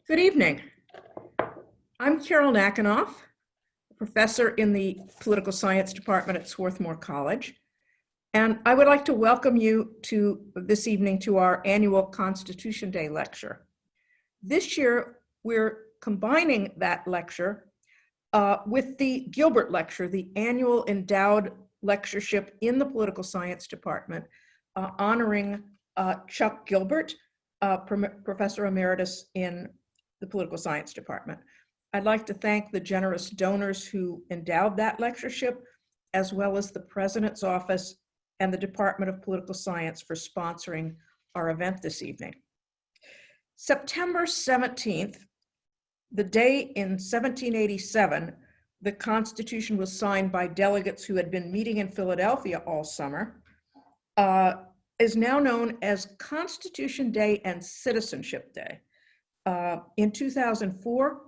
Good evening. I'm Carol Nakanoff, professor in the Political Science Department at Swarthmore College, and I would like to welcome you to this evening to our annual Constitution Day lecture. This year, we're combining that lecture with the Gilbert Lecture, the annual endowed lectureship in the Political Science Department, honoring Chuck Gilbert, Professor Emeritus in the Political Science Department. I'd like to thank the generous donors who endowed that lectureship, as well as the President's Office and the Department of Political Science for sponsoring our event this evening. September 17th, the day in 1787, the Constitution was signed by delegates who had been meeting in Philadelphia all summer, is now known as Constitution Day and Citizenship Day. In 2004,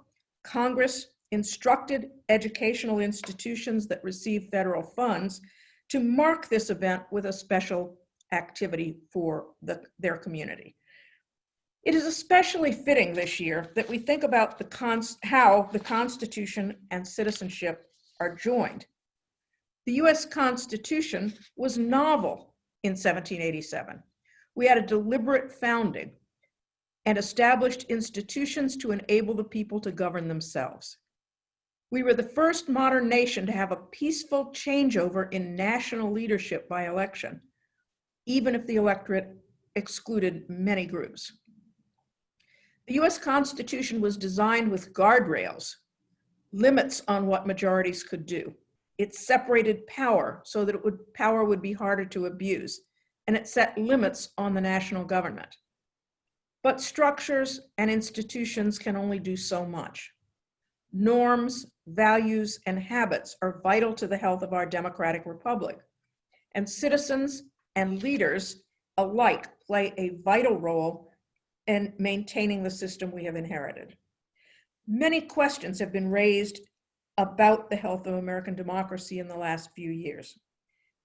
Congress instructed educational institutions that receive federal funds to mark this event with a special activity for their community. It is especially fitting this year that we think about how the Constitution and citizenship are joined. The US Constitution was novel in 1787. We had a deliberate founding and established institutions to enable the people to govern themselves. We were the first modern nation to have a peaceful changeover in national leadership by election, even if the electorate excluded many groups. The US Constitution was designed with guardrails, limits on what majorities could do. It separated power so that power would be harder to abuse, and it set limits on the national government. But structures and institutions can only do so much. Norms, values, and habits are vital to the health of our democratic republic, and citizens and leaders alike play a vital role in maintaining the system we have inherited. Many questions have been raised about the health of American democracy in the last few years,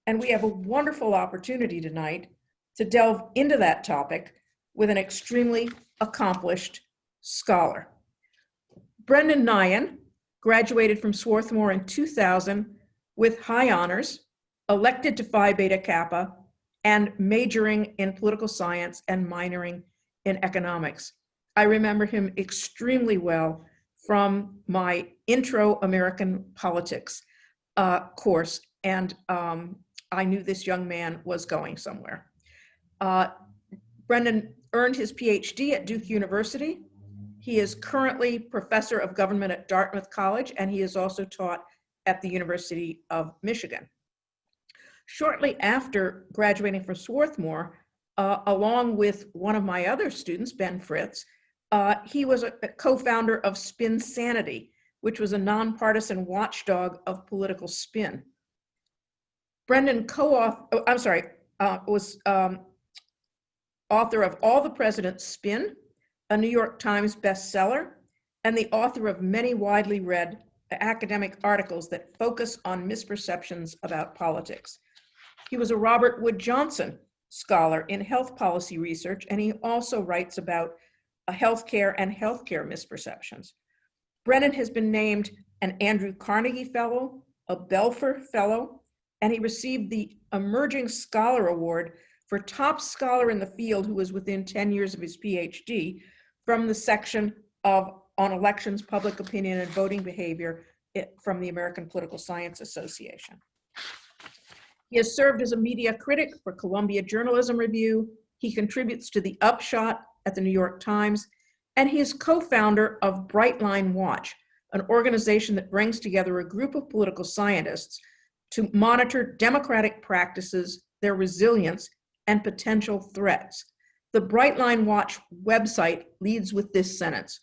and we have a wonderful opportunity tonight to delve into that topic with an extremely accomplished scholar. Brendan Nyhan graduated from Swarthmore in 2000 with high honors, elected to Phi Beta Kappa, and majoring in political science and minoring in economics. I remember him extremely well from my Intro American Politics course, and I knew this young man was going somewhere. Brendan earned his PhD at Duke University. He is currently professor of government at Dartmouth College, and he has also taught at the University of Michigan. Shortly after graduating from Swarthmore, along with one of my other students, Ben Fritz, he was a co-founder of Spin Sanity, which was a nonpartisan watchdog of political spin. Brendan was author of All the President's Spin, a New York Times bestseller, and the author of many widely read academic articles that focus on misperceptions about politics. He was a Robert Wood Johnson scholar in health policy research, and he also writes about healthcare and healthcare misperceptions. Brennan has been named an Andrew Carnegie Fellow, a Belfer Fellow, and he received the Emerging Scholar Award for top scholar in the field who was within 10 years of his PhD from the section on elections, public opinion, and voting behavior from the American Political Science Association. He has served as a media critic for Columbia Journalism Review. He contributes to The Upshot at the New York Times, and he is co-founder of Bright Line Watch, an organization that brings together a group of political scientists to monitor democratic practices, their resilience, and potential threats. The Bright Line Watch website leads with this sentence: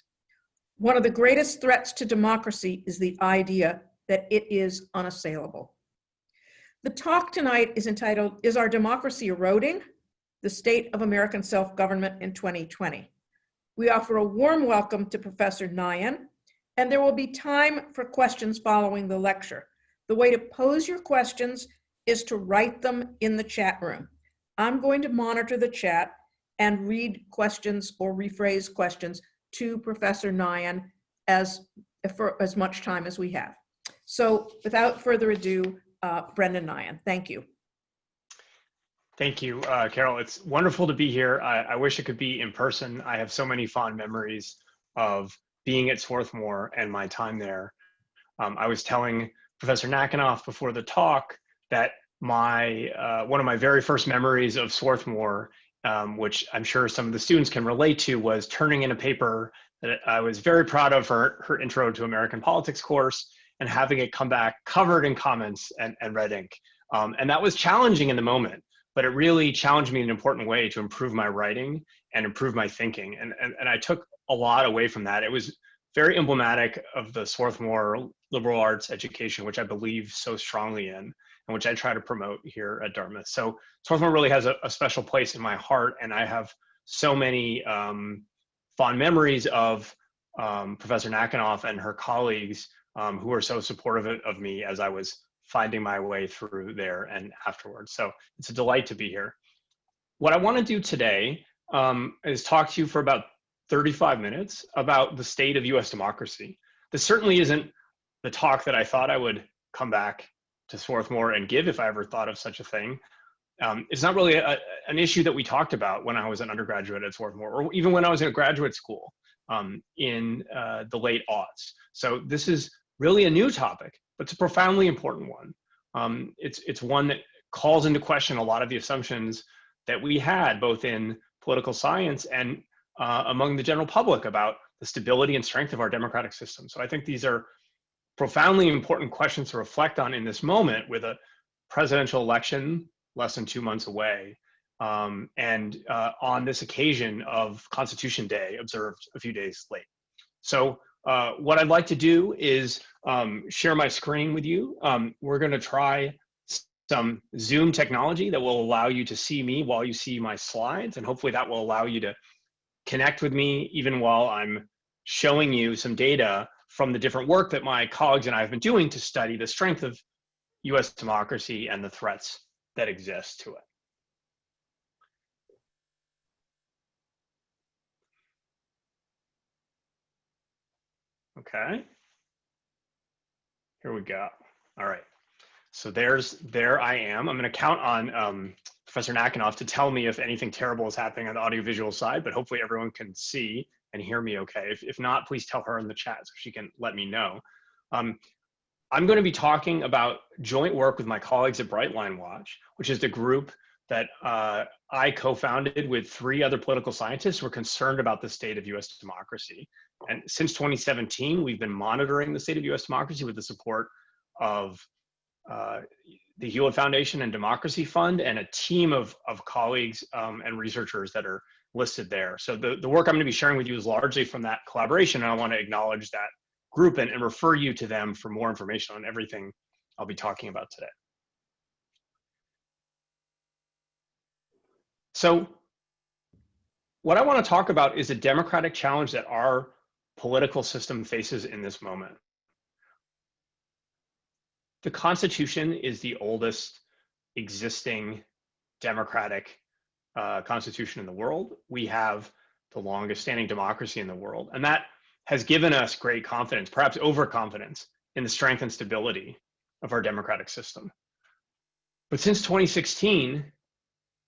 "One of the greatest threats to democracy is the idea that it is unassailable." The talk tonight is entitled, "Is Our Democracy Eroding? The State of American Self-Government in 2020." We offer a warm welcome to Professor Nyhan, and there will be time for questions following the lecture. The way to pose your questions is to write them in the chat room. I'm going to monitor the chat and read questions or rephrase questions to Professor Nyhan for as much time as we have. So without further ado, Brendan Nyhan, thank you. Thank you, Carol. It's wonderful to be here. I wish it could be in person. I have so many fond memories of being at Swarthmore and my time there. I was telling Professor Nakanoff before the talk that one of my very first memories of Swarthmore, which I'm sure some of the students can relate to, was turning in a paper that I was very proud of for her Intro to American Politics course, and having it come back covered in comments and red ink. And that was challenging in the moment, but it really challenged me in an important way to improve my writing and improve my thinking. And I took a lot away from that. It was very emblematic of the Swarthmore liberal arts education, which I believe so strongly in, and which I try to promote here at Dartmouth. So Swarthmore really has a special place in my heart, and I have so many fond memories of Professor Nakanoff and her colleagues who were so supportive of me as I was finding my way through there and afterwards. So it's a delight to be here. What I want to do today is talk to you for about 35 minutes about the state of US democracy. This certainly isn't the talk that I thought I would come back to Swarthmore and give if I ever thought of such a thing. It's not really an issue that we talked about when I was an undergraduate at Swarthmore, or even when I was in graduate school in the late aughts. So this is really a new topic, but it's a profoundly important one. It's one that calls into question a lot of the assumptions that we had both in political science and among the general public about the stability and strength of our democratic system. So I think these are profoundly important questions to reflect on in this moment, with a presidential election less than 2 months away, and on this occasion of Constitution Day, observed a few days late. So what I'd like to do is share my screen with you. We're going to try some Zoom technology that will allow you to see me while you see my slides, and hopefully that will allow you to connect with me even while I'm showing you some data from the different work that my colleagues and I have been doing to study the strength of US democracy and the threats that exist to it. Okay, here we go. All right, so there I am. I'm going to count on Professor Nakanoff to tell me if anything terrible is happening on the audiovisual side, but hopefully everyone can see and hear me okay. If not, please tell her in the chat so she can let me know. I'm going to be talking about joint work with my colleagues at Bright Line Watch, which is the group that I co-founded with 3 other political scientists who are concerned about the state of US democracy. And since 2017, we've been monitoring the state of US democracy with the support of the Hewlett Foundation and Democracy Fund, and a team of colleagues and researchers that are listed there. So the work I'm going to be sharing with you is largely from that collaboration, and I want to acknowledge that group and refer you to them for more information on everything I'll be talking about today. So what I want to talk about is a democratic challenge that our political system faces in this moment. The Constitution is the oldest existing democratic constitution in the world. We have the longest standing democracy in the world. And that has given us great confidence, perhaps overconfidence, in the strength and stability of our democratic system. But since 2016,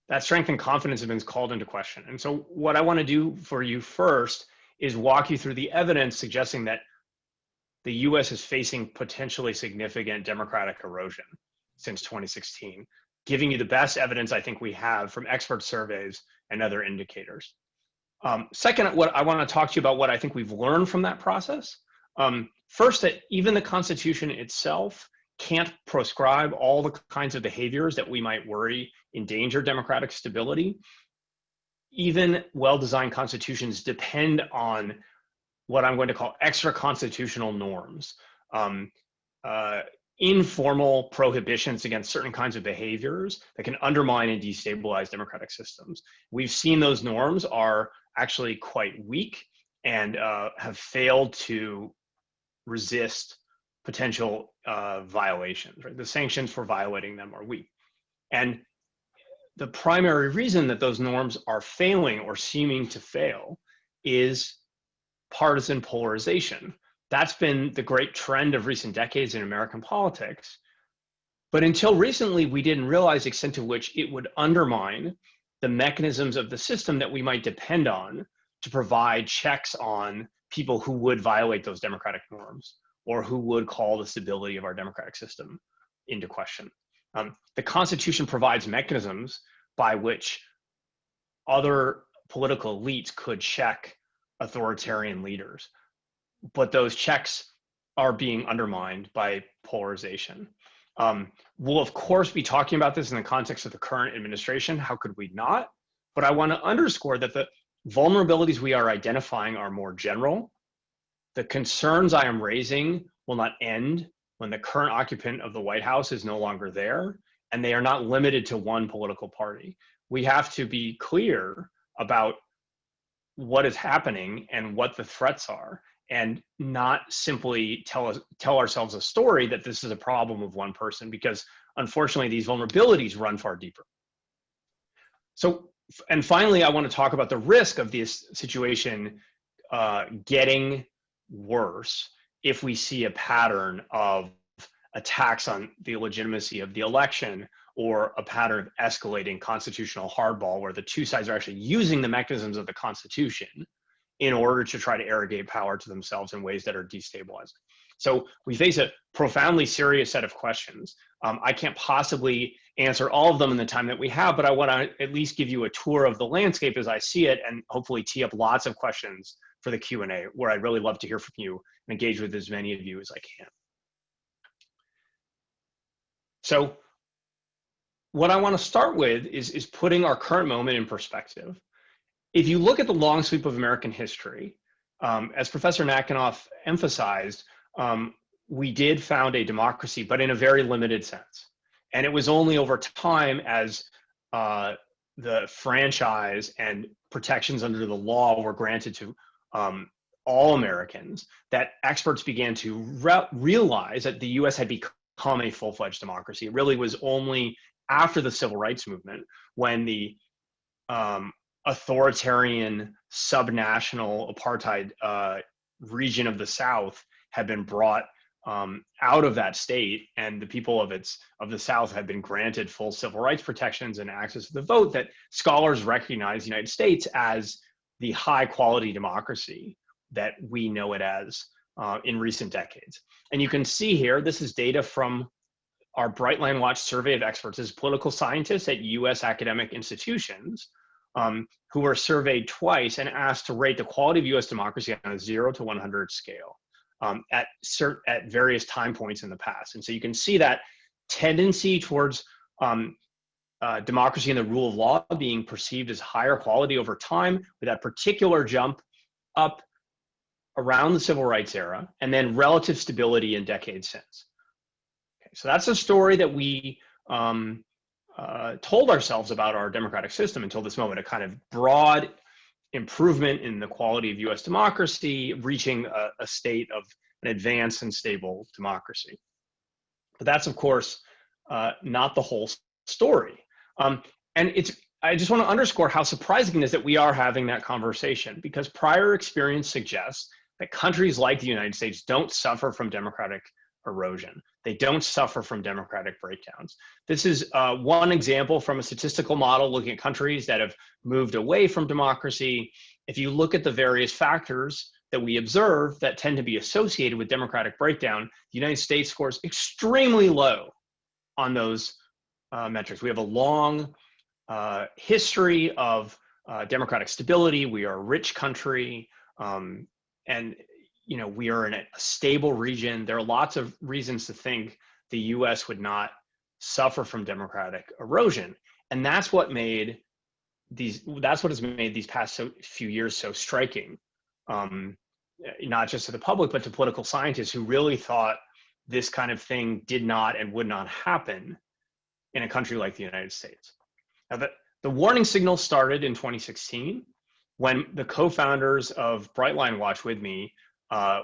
that strength and confidence have been called into question. And so what I want to do for you first is walk you through the evidence suggesting that the US is facing potentially significant democratic erosion since 2016, giving you the best evidence I think we have from expert surveys and other indicators. Second, what I want to talk to you about what I think we've learned from that process. First, that even the Constitution itself can't prescribe all the kinds of behaviors that we might worry endanger democratic stability. Even well-designed constitutions depend on what I'm going to call extra-constitutional norms, informal prohibitions against certain kinds of behaviors that can undermine and destabilize democratic systems. We've seen those norms are actually quite weak and have failed to resist potential violations, right? The sanctions for violating them are weak. And the primary reason that those norms are failing or seeming to fail is partisan polarization. That's been the great trend of recent decades in American politics. But until recently, we didn't realize the extent to which it would undermine the mechanisms of the system that we might depend on to provide checks on people who would violate those democratic norms or who would call the stability of our democratic system into question. The Constitution provides mechanisms by which other political elites could check authoritarian leaders, but those checks are being undermined by polarization. We'll of course be talking about this in the context of the current administration. How could we not? But I want to underscore that the vulnerabilities we are identifying are more general. The concerns I am raising will not end when the current occupant of the White House is no longer there, and they are not limited to one political party. We have to be clear about what is happening and what the threats are, and not simply tell ourselves a story that this is a problem of one person, because unfortunately these vulnerabilities run far deeper. So, and finally, I want to talk about the risk of this situation getting worse if we see a pattern of attacks on the legitimacy of the election, or a pattern of escalating constitutional hardball where the two sides are actually using the mechanisms of the Constitution in order to try to arrogate power to themselves in ways that are destabilizing. So we face a profoundly serious set of questions. I can't possibly answer all of them in the time that we have, but I want to at least give you a tour of the landscape as I see it, and hopefully tee up lots of questions for the Q&A, where I'd really love to hear from you and engage with as many of you as I can. So what I want to start with is putting our current moment in perspective. If you look at the long sweep of American history, as Professor Nakanoff emphasized, we did found a democracy, but in a very limited sense. And it was only over time as the franchise and protections under the law were granted to all Americans that experts began to realize that the US had become a full-fledged democracy. It really was only after the Civil Rights Movement when the authoritarian subnational apartheid region of the South had been brought out of that state, and the people of the South had been granted full civil rights protections and access to the vote, that scholars recognize the United States as the high quality democracy that we know it as in recent decades. And you can see here, this is data from our Brightline Watch survey of experts as political scientists at US academic institutions, who were surveyed twice and asked to rate the quality of US democracy on a 0 to 100 scale at various time points in the past. And so you can see that tendency towards democracy and the rule of law being perceived as higher quality over time, with that particular jump up around the civil rights era, and then relative stability in decades since. Okay, so that's a story that we told ourselves about our democratic system until this moment, a kind of broad improvement in the quality of US democracy, reaching a state of an advanced and stable democracy. But that's, of course, not the whole story. And I just want to underscore how surprising it is that we are having that conversation, because prior experience suggests that countries like the United States don't suffer from democratic erosion. They don't suffer from democratic breakdowns. This is one example from a statistical model looking at countries that have moved away from democracy. If you look at the various factors that we observe that tend to be associated with democratic breakdown, the United States scores extremely low on those metrics. We have a long history of democratic stability. We are a rich country, and we are in a stable region. There are lots of reasons to think the US would not suffer from democratic erosion. And that's what has made these past few years so striking, not just to the public, but to political scientists who really thought this kind of thing did not and would not happen in a country like the United States. Now, the warning signal started in 2016 when the co-founders of Brightline Watch with me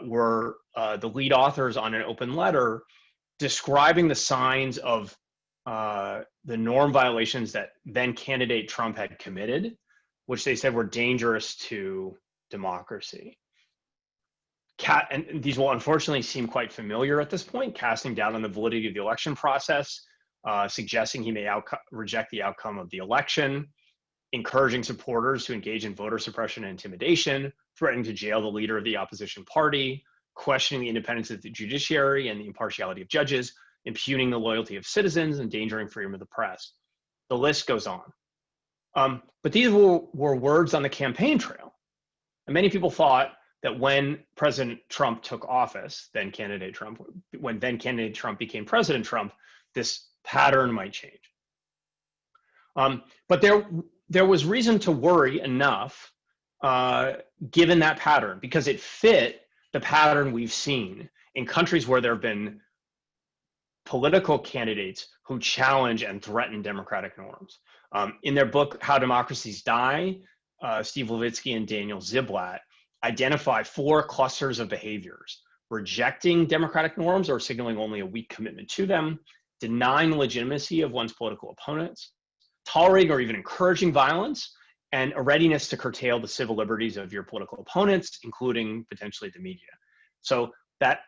were the lead authors on an open letter describing the signs of the norm violations that then candidate Trump had committed, which they said were dangerous to democracy. and these will unfortunately seem quite familiar at this point, casting doubt on the validity of the election process, suggesting he may reject the outcome of the election, encouraging supporters to engage in voter suppression and intimidation, threatening to jail the leader of the opposition party, questioning the independence of the judiciary and the impartiality of judges, impugning the loyalty of citizens, endangering freedom of the press. The list goes on. But these were words on the campaign trail. And many people thought that when President Trump took office, when then candidate Trump became President Trump, this pattern might change. But there was reason to worry enough, given that pattern, because it fit the pattern we've seen in countries where there have been political candidates who challenge and threaten democratic norms. In their book, How Democracies Die, Steve Levitsky and Daniel Ziblatt identify 4 clusters of behaviors: rejecting democratic norms or signaling only a weak commitment to them, denying the legitimacy of one's political opponents, tolerating or even encouraging violence, and a readiness to curtail the civil liberties of your political opponents, including potentially the media. So that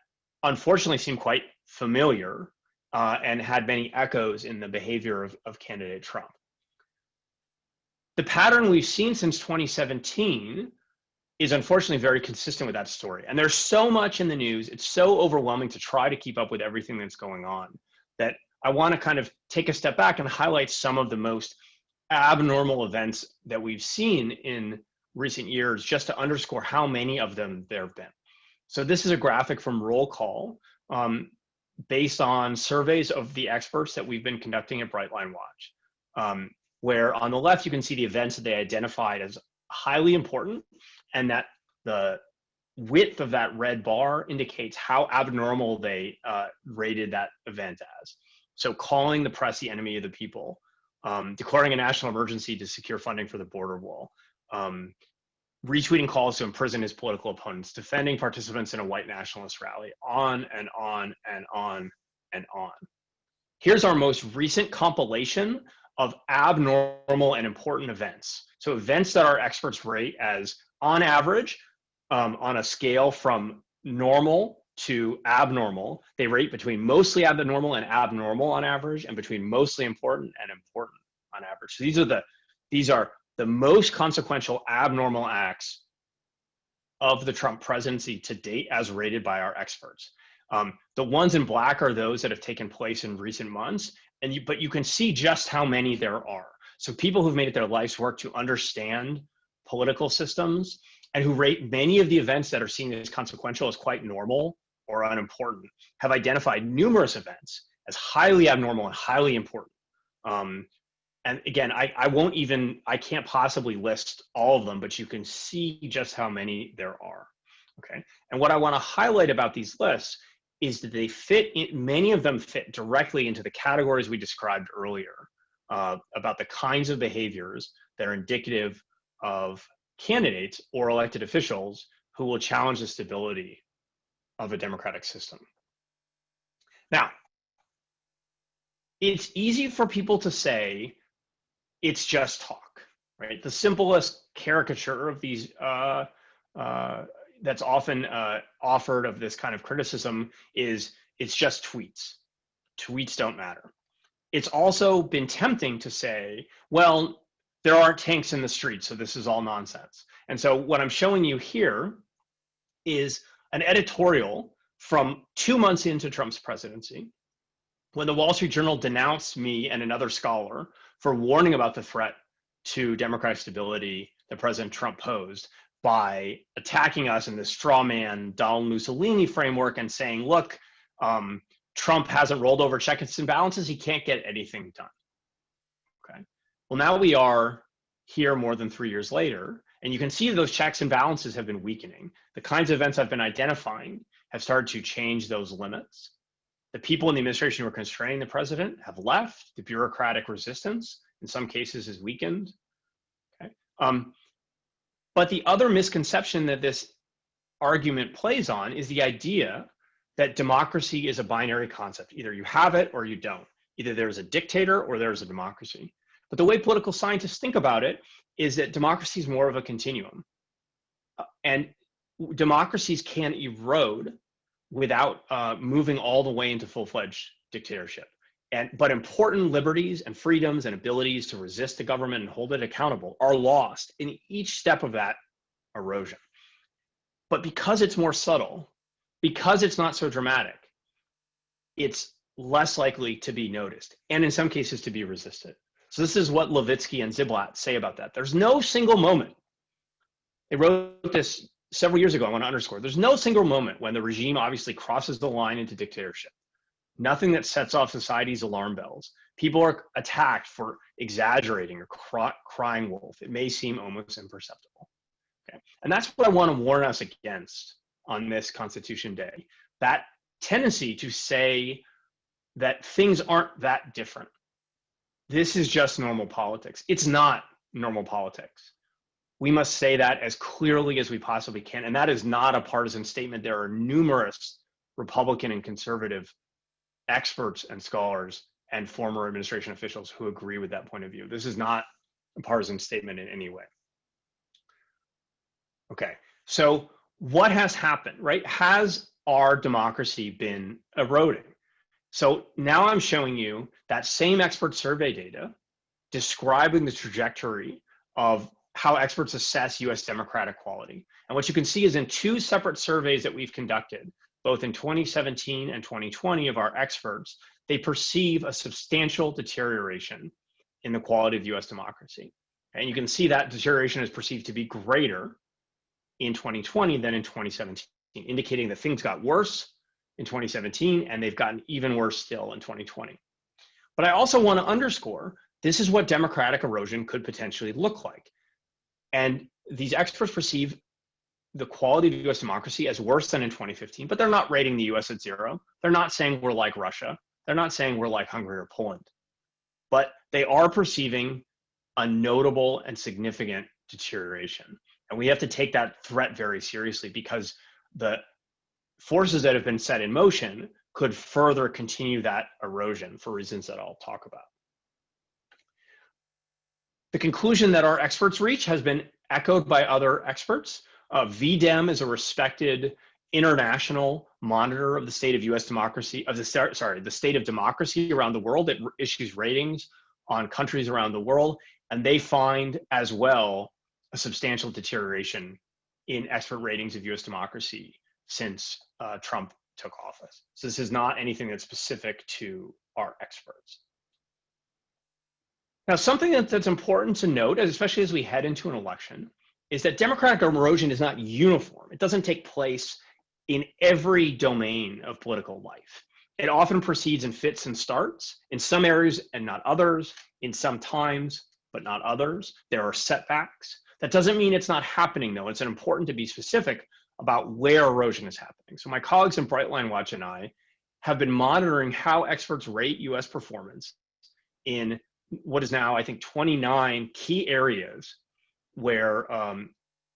unfortunately seemed quite familiar and had many echoes in the behavior of candidate Trump. The pattern we've seen since 2017 is unfortunately very consistent with that story. And there's so much in the news, it's so overwhelming to try to keep up with everything that's going on, that I want to kind of take a step back and highlight some of the most abnormal events that we've seen in recent years, just to underscore how many of them there have been. So this is a graphic from Roll Call, based on surveys of the experts that we've been conducting at Brightline Watch, where on the left you can see the events that they identified as highly important, and that the width of that red bar indicates how abnormal they rated that event as. So calling the press the enemy of the people, declaring a national emergency to secure funding for the border wall, retweeting calls to imprison his political opponents, defending participants in a white nationalist rally, on and on and on and on. Here's our most recent compilation of abnormal and important events. So events that our experts rate as, on average, on a scale from normal to abnormal, they rate between mostly abnormal and abnormal on average, and between mostly important and important on average. So these are the most consequential abnormal acts of the Trump presidency to date as rated by our experts. The ones in black are those that have taken place in recent months, but you can see just how many there are. So people who've made it their life's work to understand political systems and who rate many of the events that are seen as consequential as quite normal or unimportant have identified numerous events as highly abnormal and highly important. And again, I can't possibly list all of them, but you can see just how many there are, okay? And what I wanna highlight about these lists is that many of them fit directly into the categories we described earlier about the kinds of behaviors that are indicative of candidates or elected officials who will challenge the stability of a democratic system. Now, it's easy for people to say, it's just talk, right? The simplest caricature of these that's often offered of this kind of criticism is it's just tweets. Tweets don't matter. It's also been tempting to say, well, there aren't tanks in the streets, so this is all nonsense. And so what I'm showing you here is an editorial from 2 months into Trump's presidency, when the Wall Street Journal denounced me and another scholar for warning about the threat to democratic stability that President Trump posed by attacking us in this straw man Donald Mussolini framework and saying, look, Trump hasn't rolled over checks and balances, he can't get anything done, okay? Well, now we are here more than 3 years later, and you can see those checks and balances have been weakening. The kinds of events I've been identifying have started to change those limits. The people in the administration who are constraining the president have left. The bureaucratic resistance, in some cases, is weakened. Okay? But the other misconception that this argument plays on is the idea that democracy is a binary concept. Either you have it or you don't. Either there's a dictator or there's a democracy. But the way political scientists think about it is that democracy is more of a continuum. And democracies can erode without moving all the way into full-fledged dictatorship. But important liberties and freedoms and abilities to resist the government and hold it accountable are lost in each step of that erosion. But because it's more subtle, because it's not so dramatic, it's less likely to be noticed, and in some cases to be resisted. So this is what Levitsky and Ziblatt say about that. There's no single moment. They wrote this several years ago. I want to underscore, there's no single moment when the regime obviously crosses the line into dictatorship. Nothing that sets off society's alarm bells. People are attacked for exaggerating or crying wolf. It may seem almost imperceptible. Okay? And that's what I want to warn us against on this Constitution Day. That tendency to say that things aren't that different. This is just normal politics. It's not normal politics. We must say that as clearly as we possibly can. And that is not a partisan statement. There are numerous Republican and conservative experts and scholars and former administration officials who agree with that point of view. This is not a partisan statement in any way. Okay, so what has happened, right? Has our democracy been eroding? So now I'm showing you that same expert survey data describing the trajectory of how experts assess US democratic quality. And what you can see is in two separate surveys that we've conducted, both in 2017 and 2020 of our experts, they perceive a substantial deterioration in the quality of US democracy. And you can see that deterioration is perceived to be greater in 2020 than in 2017, indicating that things got worse in 2017 and they've gotten even worse still in 2020. But I also want to underscore, this is what democratic erosion could potentially look like. And these experts perceive the quality of US democracy as worse than in 2015, but they're not rating the US at 0. They're not saying we're like Russia. They're not saying we're like Hungary or Poland. But they are perceiving a notable and significant deterioration. And we have to take that threat very seriously, because the forces that have been set in motion could further continue that erosion for reasons that I'll talk about. The conclusion that our experts reach has been echoed by other experts. VDEM is a respected international monitor of the state of US democracy, the state of democracy around the world. It issues ratings on countries around the world, and they find as well a substantial deterioration in expert ratings of US democracy since Trump took office. So this is not anything that's specific to our experts. Now, something that's important to note, especially as we head into an election, is that democratic erosion is not uniform. It doesn't take place in every domain of political life. It often proceeds in fits and starts, in some areas and not others, in some times, but not others. There are setbacks. That doesn't mean it's not happening, though. It's important to be specific about where erosion is happening. So my colleagues in Brightline Watch and I have been monitoring how experts rate US performance in what is now, I think, 29 key areas where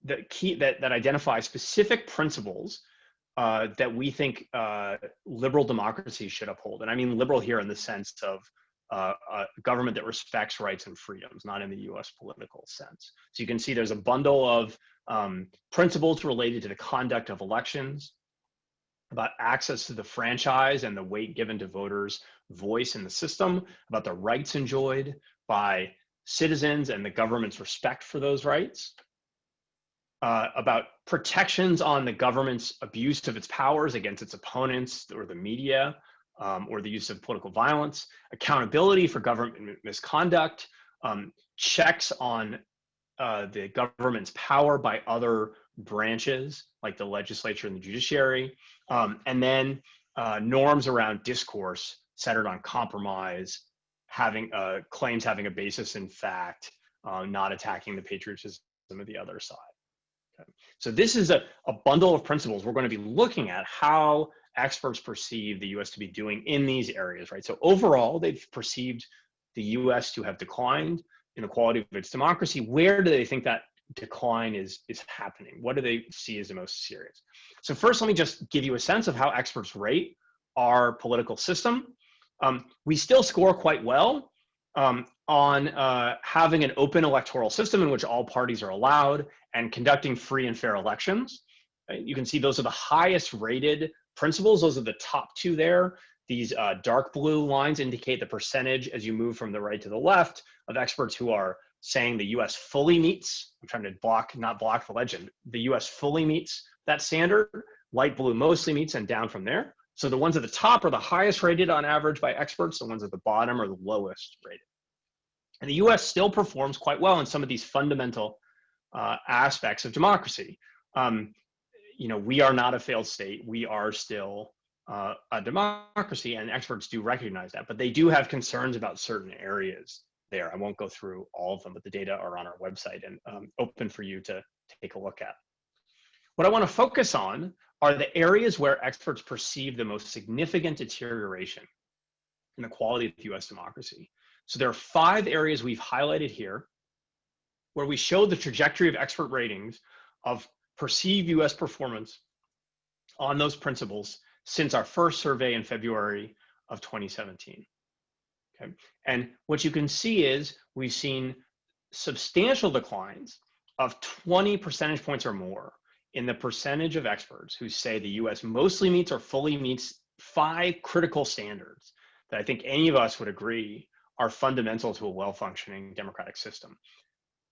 that identify specific principles that we think liberal democracies should uphold. And I mean liberal here in the sense of a government that respects rights and freedoms, not in the US political sense. So you can see there's a bundle of principles related to the conduct of elections, about access to the franchise and the weight given to voters' voice in the system, about the rights enjoyed by citizens and the government's respect for those rights, about protections on the government's abuse of its powers against its opponents or the media, or the use of political violence, accountability for government misconduct, checks on the government's power by other branches like the legislature and the judiciary, and then norms around discourse centered on compromise, having claims having a basis in fact, not attacking the patriotism of the other side. Okay. So this is a bundle of principles we're going to be looking at how experts perceive the US to be doing in these areas, right? So overall, they've perceived the US to have declined in the quality of its democracy. Where do they think that decline is happening? What do they see as the most serious? So first, let me just give you a sense of how experts rate our political system. We still score quite well on having an open electoral system in which all parties are allowed and conducting free and fair elections. Right? You can see those are the highest rated principles. Those are the top two there. These dark blue lines indicate the percentage as you move from the right to the left of experts who are saying the US fully meets, I'm trying to not block the legend, the US fully meets that standard. Light blue mostly meets, and down from there. So the ones at the top are the highest rated on average by experts. The ones at the bottom are the lowest rated. And the US still performs quite well in some of these fundamental aspects of democracy. We are not a failed state. We are still a democracy, and experts do recognize that, but they do have concerns about certain areas there. I won't go through all of them, but the data are on our website and open for you to take a look at. What I want to focus on are the areas where experts perceive the most significant deterioration in the quality of US democracy. So there are 5 areas we've highlighted here where we show the trajectory of expert ratings of perceived US performance on those principles since our first survey in February of 2017. Okay. And what you can see is we've seen substantial declines of 20 percentage points or more in the percentage of experts who say the US mostly meets or fully meets 5 critical standards that I think any of us would agree are fundamental to a well-functioning democratic system.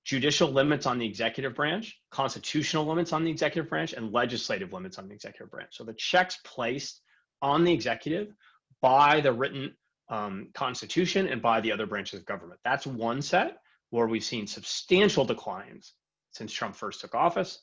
Judicial limits on the executive branch, constitutional limits on the executive branch, and legislative limits on the executive branch. So the checks placed on the executive by the written constitution and by the other branches of government. That's one set where we've seen substantial declines since Trump first took office.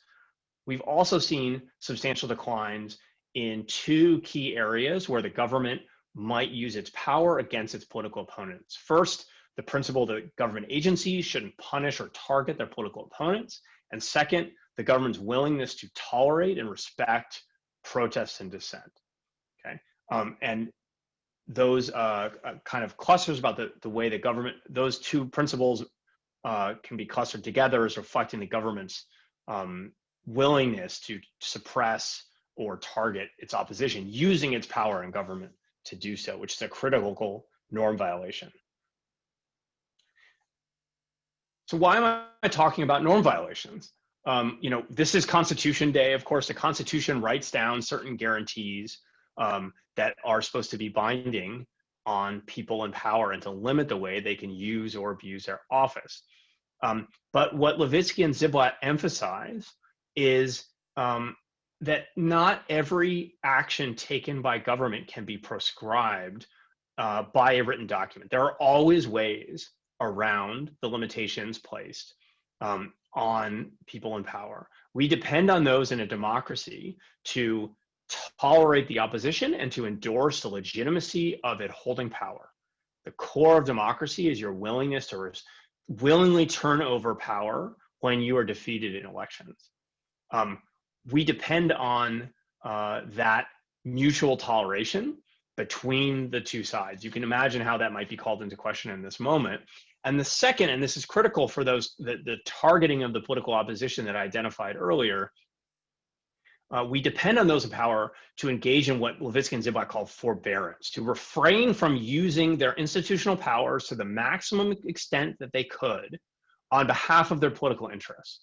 We've also seen substantial declines in 2 key areas where the government might use its power against its political opponents. First, the principle that government agencies shouldn't punish or target their political opponents. And second, the government's willingness to tolerate and respect protests and dissent. Okay, and those kind of clusters about the way the government, those 2 principles can be clustered together as reflecting the government's willingness to suppress or target its opposition using its power in government to do so, which is a critical norm violation. So why am I talking about norm violations? This is Constitution Day. Of course, the Constitution writes down certain guarantees that are supposed to be binding on people in power and to limit the way they can use or abuse their office. But what Levitsky and Ziblatt emphasize is that not every action taken by government can be proscribed by a written document. There are always ways around the limitations placed on people in power. We depend on those in a democracy to tolerate the opposition and to endorse the legitimacy of it holding power. The core of democracy is your willingness to willingly turn over power when you are defeated in elections. We depend on that mutual toleration between the 2 sides. You can imagine how that might be called into question in this moment. And the second, and this is critical for those, the targeting of the political opposition that I identified earlier, we depend on those in power to engage in what Levitsky and Ziblatt call forbearance, to refrain from using their institutional powers to the maximum extent that they could on behalf of their political interests.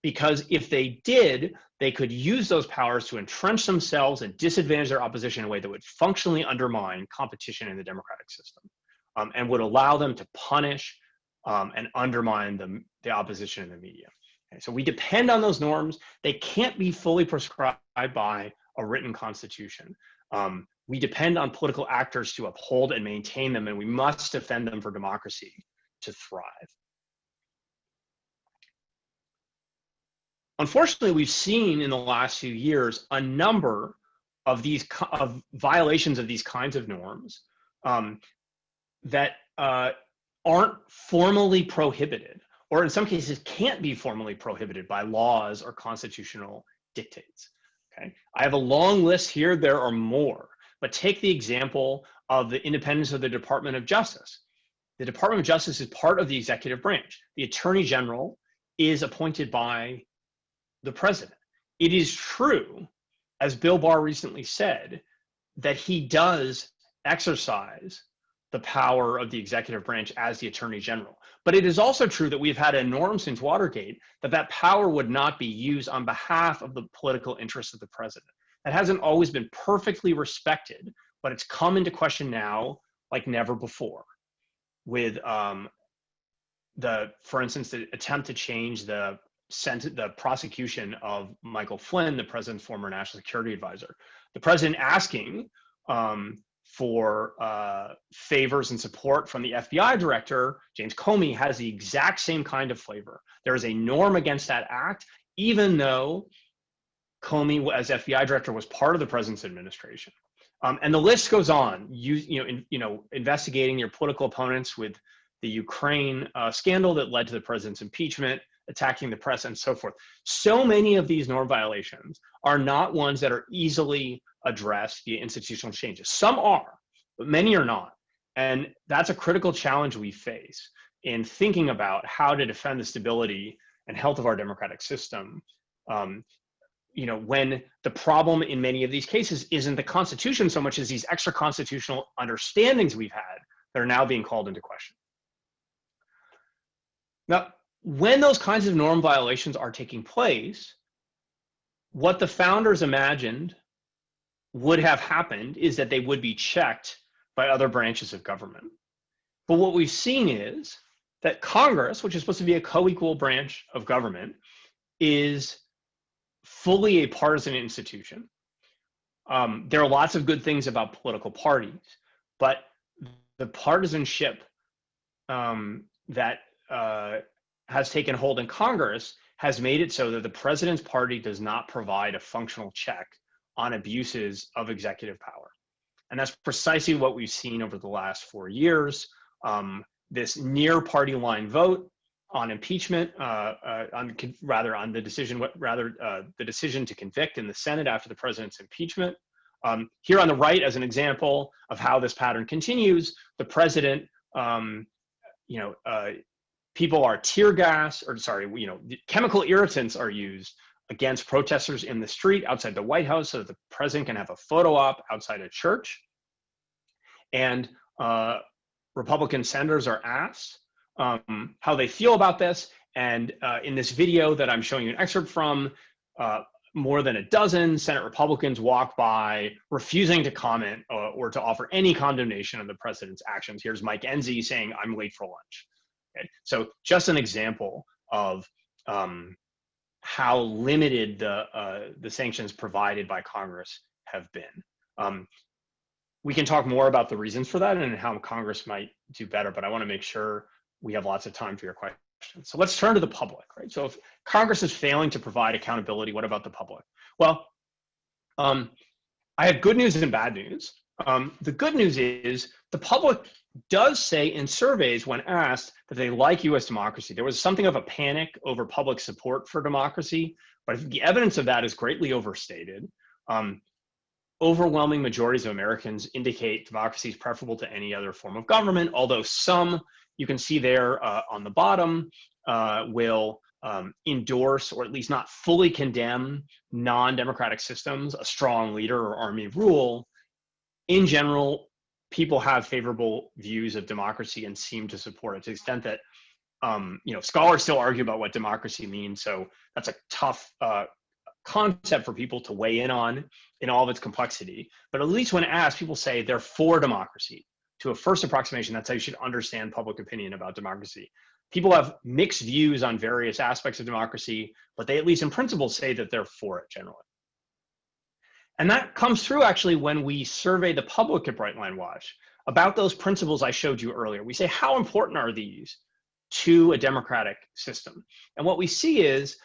Because if they did, they could use those powers to entrench themselves and disadvantage their opposition in a way that would functionally undermine competition in the democratic system and would allow them to punish and undermine the opposition in the media. Okay, so we depend on those norms. They can't be fully prescribed by a written constitution. We depend on political actors to uphold and maintain them, and we must defend them for democracy to thrive. Unfortunately, we've seen in the last few years a number of these violations of these kinds of norms that aren't formally prohibited, or in some cases can't be formally prohibited by laws or constitutional dictates. Okay, I have a long list here. There are more, but take the example of the independence of the Department of Justice. The Department of Justice is part of the executive branch. The Attorney General is appointed by the president. It is true, as Bill Barr recently said, that he does exercise the power of the executive branch as the Attorney General. But it is also true that we've had a norm since Watergate that power would not be used on behalf of the political interests of the president. That hasn't always been perfectly respected, but it's come into question now like never before with for instance, the attempt to change the prosecution of Michael Flynn, the president's former national security advisor. The president asking for favors and support from the FBI director, James Comey, has the exact same kind of flavor. There is a norm against that act, even though Comey, as FBI director, was part of the president's administration. And the list goes on. Investigating your political opponents with the Ukraine scandal that led to the president's impeachment, attacking the press, and so forth. So many of these norm violations are not ones that are easily addressed via institutional changes. Some are, but many are not. And that's a critical challenge we face in thinking about how to defend the stability and health of our democratic system. When the problem in many of these cases isn't the Constitution so much as these extra constitutional understandings we've had that are now being called into question. Now, when those kinds of norm violations are taking place, what the founders imagined would have happened is that they would be checked by other branches of government. But what we've seen is that Congress, which is supposed to be a co-equal branch of government, is fully a partisan institution. There are lots of good things about political parties, but the partisanship that has taken hold in Congress has made it so that the president's party does not provide a functional check on abuses of executive power. And that's precisely what we've seen over the last 4 years. This near party line vote on impeachment, the decision to convict in the Senate after the president's impeachment. Here on the right, as an example of how this pattern continues, the president, people are chemical irritants are used against protesters in the street outside the White House so that the president can have a photo op outside a church. And Republican senators are asked how they feel about this. And in this video that I'm showing you an excerpt from, more than a dozen Senate Republicans walk by, refusing to comment or to offer any condemnation of the president's actions. Here's Mike Enzi saying, "I'm late for lunch." Okay. So just an example of how limited the sanctions provided by Congress have been. We can talk more about the reasons for that and how Congress might do better, but I want to make sure we have lots of time for your questions. So let's turn to the public, right? So if Congress is failing to provide accountability, what about the public? Well, I have good news and bad news. The good news is the public does say in surveys when asked that they like US democracy. There was something of a panic over public support for democracy, but I think the evidence of that is greatly overstated. Overwhelming majorities of Americans indicate democracy is preferable to any other form of government, although some, you can see there on the bottom, will endorse or at least not fully condemn non-democratic systems, a strong leader or army rule. In general, people have favorable views of democracy and seem to support it to the extent that scholars still argue about what democracy means. So that's a tough concept for people to weigh in on in all of its complexity. But at least when asked, people say they're for democracy. To a first approximation, that's how you should understand public opinion about democracy. People have mixed views on various aspects of democracy, but they at least in principle say that they're for it generally. And that comes through actually when we survey the public at Brightline Watch about those principles I showed you earlier. We say, how important are these to a democratic system? And what we see is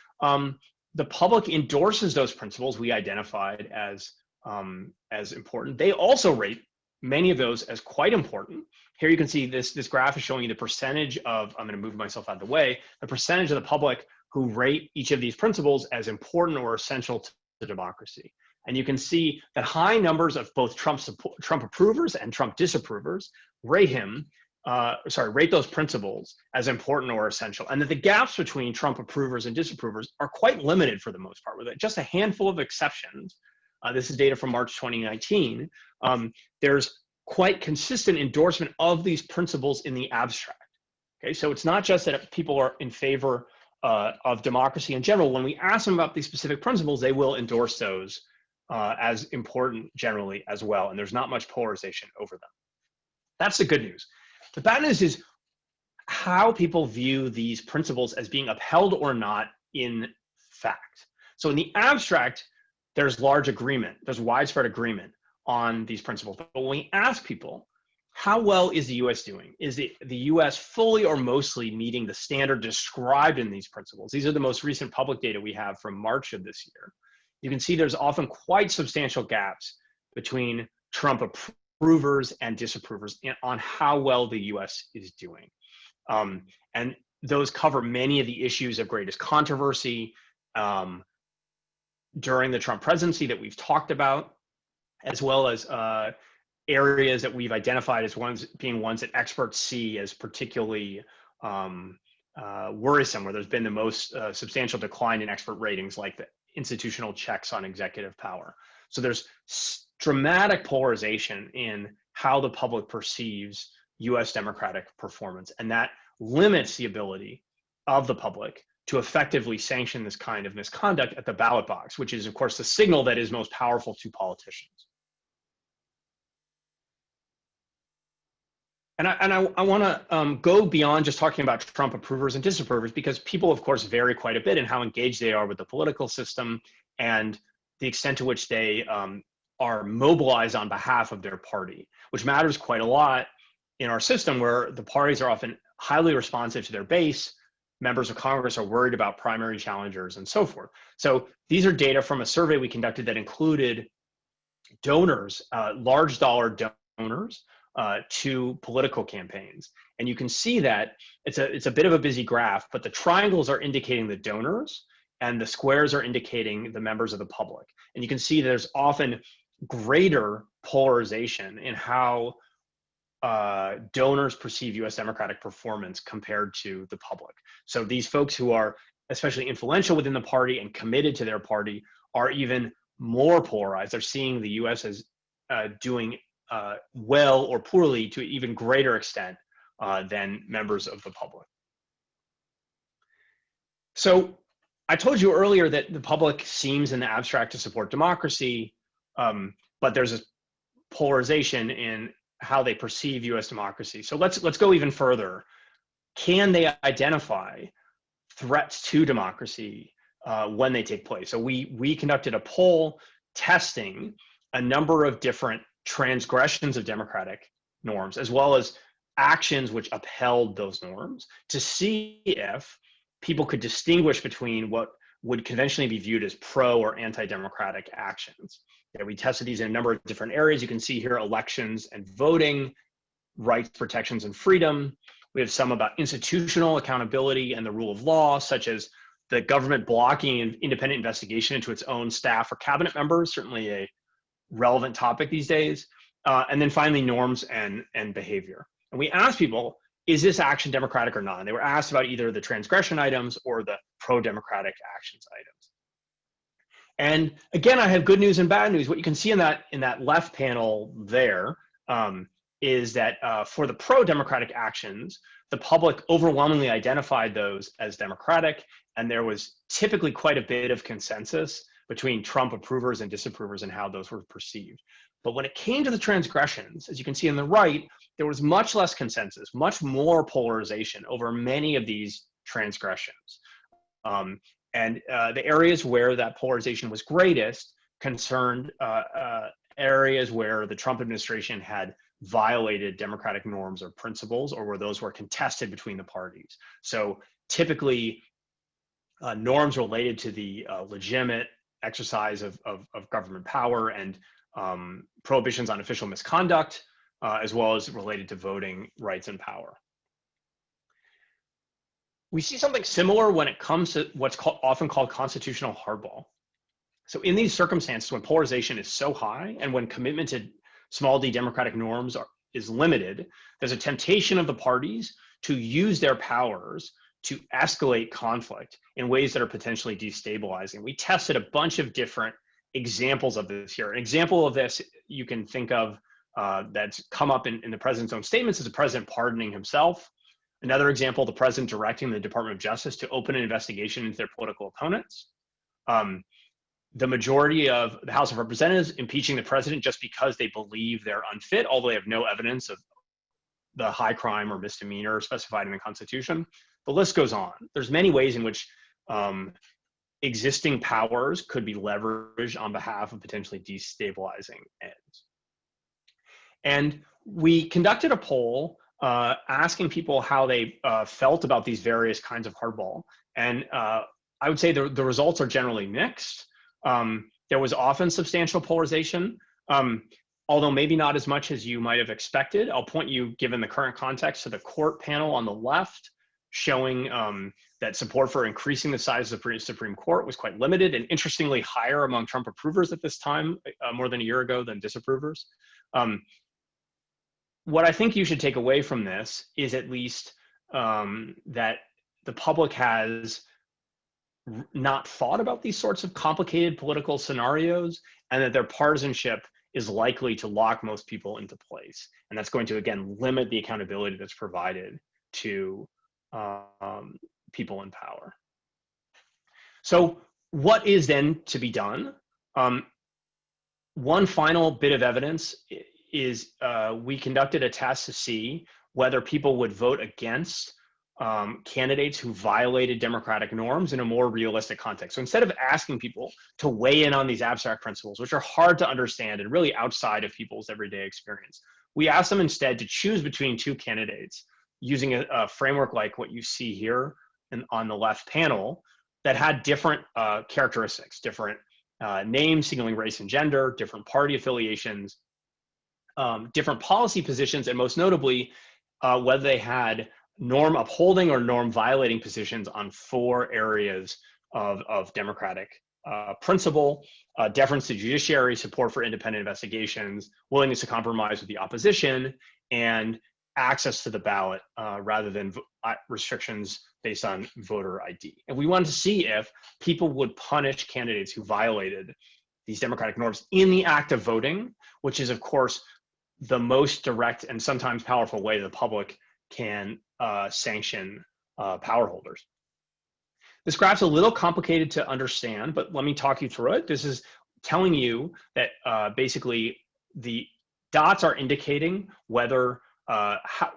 the public endorses those principles we identified as important. They also rate many of those as quite important. Here you can see this graph is showing you the percentage of, I'm going to move myself out of the way, the percentage of the public who rate each of these principles as important or essential to democracy. And you can see that high numbers of both Trump approvers and Trump disapprovers rate those principles as important or essential. And that the gaps between Trump approvers and disapprovers are quite limited for the most part, with just a handful of exceptions. This is data from March 2019. There's quite consistent endorsement of these principles in the abstract. Okay, so it's not just that people are in favor of democracy in general. When we ask them about these specific principles, they will endorse those as important generally as well, and there's not much polarization over them. That's the good news. The bad news is how people view these principles as being upheld or not in fact. So in the abstract, there's large agreement, there's widespread agreement on these principles. But when we ask people, how well is the US doing? Is the US fully or mostly meeting the standard described in these principles? These are the most recent public data we have from March of this year. You can see there's often quite substantial gaps between Trump approvers and disapprovers on how well the US is doing. And those cover many of the issues of greatest controversy during the Trump presidency that we've talked about, as well as areas that we've identified as ones that experts see as particularly worrisome, where there's been the most substantial decline in expert ratings, like the institutional checks on executive power. So there's dramatic polarization in how the public perceives US democratic performance, and that limits the ability of the public to effectively sanction this kind of misconduct at the ballot box, which is, of course, the signal that is most powerful to politicians. And I want to go beyond just talking about Trump approvers and disapprovers, because people, of course, vary quite a bit in how engaged they are with the political system and the extent to which they are mobilized on behalf of their party, which matters quite a lot in our system, where the parties are often highly responsive to their base. Members of Congress are worried about primary challengers and so forth. So these are data from a survey we conducted that included donors, large dollar donors, to political campaigns. And you can see that it's a bit of a busy graph, but the triangles are indicating the donors and the squares are indicating the members of the public. And you can see there's often greater polarization in how donors perceive US Democratic performance compared to the public. So these folks who are especially influential within the party and committed to their party are even more polarized. They're seeing the US as doing well or poorly to an even greater extent than members of the public. So I told you earlier that the public seems in the abstract to support democracy, but there's a polarization in how they perceive US democracy. So let's go even further. Can they identify threats to democracy when they take place? So we conducted a poll testing a number of different transgressions of democratic norms, as well as actions which upheld those norms, to see if people could distinguish between what would conventionally be viewed as pro or anti-democratic actions. Yeah, we tested these in a number of different areas. You can see here elections and voting, rights, protections, and freedom. We have some about institutional accountability and the rule of law, such as the government blocking an independent investigation into its own staff or cabinet members, certainly a relevant topic these days. And then finally, norms and behavior. And we asked people, is this action democratic or not? And they were asked about either the transgression items or the pro-democratic actions items. And again, I have good news and bad news. What you can see in that left panel there is that for the pro-democratic actions, the public overwhelmingly identified those as democratic, and there was typically quite a bit of consensus between Trump approvers and disapprovers and how those were perceived. But when it came to the transgressions, as you can see on the right, there was much less consensus, much more polarization over many of these transgressions. And the areas where that polarization was greatest concerned areas where the Trump administration had violated democratic norms or principles, or where those were contested between the parties. So typically, norms related to the legitimate exercise of government power and prohibitions on official misconduct, as well as related to voting rights and power. We see something similar when it comes to what's often called constitutional hardball. So in these circumstances, when polarization is so high and when commitment to small d democratic norms is limited, there's a temptation of the parties to use their powers to escalate conflict in ways that are potentially destabilizing. We tested a bunch of different examples of this here. An example of this you can think of that's come up in the president's own statements is the president pardoning himself. Another example, the president directing the Department of Justice to open an investigation into their political opponents. The majority of the House of Representatives impeaching the president just because they believe they're unfit, although they have no evidence of the high crime or misdemeanor specified in the Constitution. The list goes on. There's many ways in which existing powers could be leveraged on behalf of potentially destabilizing ends. And we conducted a poll asking people how they felt about these various kinds of hardball. And I would say the results are generally mixed. There was often substantial polarization, although maybe not as much as you might have expected. I'll point you, given the current context, to the court panel on the left, showing that support for increasing the size of the Supreme Court was quite limited, and interestingly higher among Trump approvers at this time, more than a year ago, than disapprovers. What I think you should take away from this is at least that the public has not thought about these sorts of complicated political scenarios, and that their partisanship is likely to lock most people into place. And that's going to, again, limit the accountability that's provided to people in power. So what is then to be done? One final bit of evidence is we conducted a test to see whether people would vote against candidates who violated democratic norms in a more realistic context. So instead of asking people to weigh in on these abstract principles, which are hard to understand and really outside of people's everyday experience, we asked them instead to choose between two candidates using a framework like what you see here on the left panel that had different characteristics, different names signaling race and gender, different party affiliations, different policy positions, and most notably, whether they had norm upholding or norm violating positions on 4 areas of democratic principle: deference to judiciary, support for independent investigations, willingness to compromise with the opposition, and access to the ballot rather than restrictions based on voter ID. And we wanted to see if people would punish candidates who violated these democratic norms in the act of voting, which is, of course, the most direct and sometimes powerful way the public can sanction power holders. This graph's a little complicated to understand, but let me talk you through it. This is telling you that basically the dots are indicating whether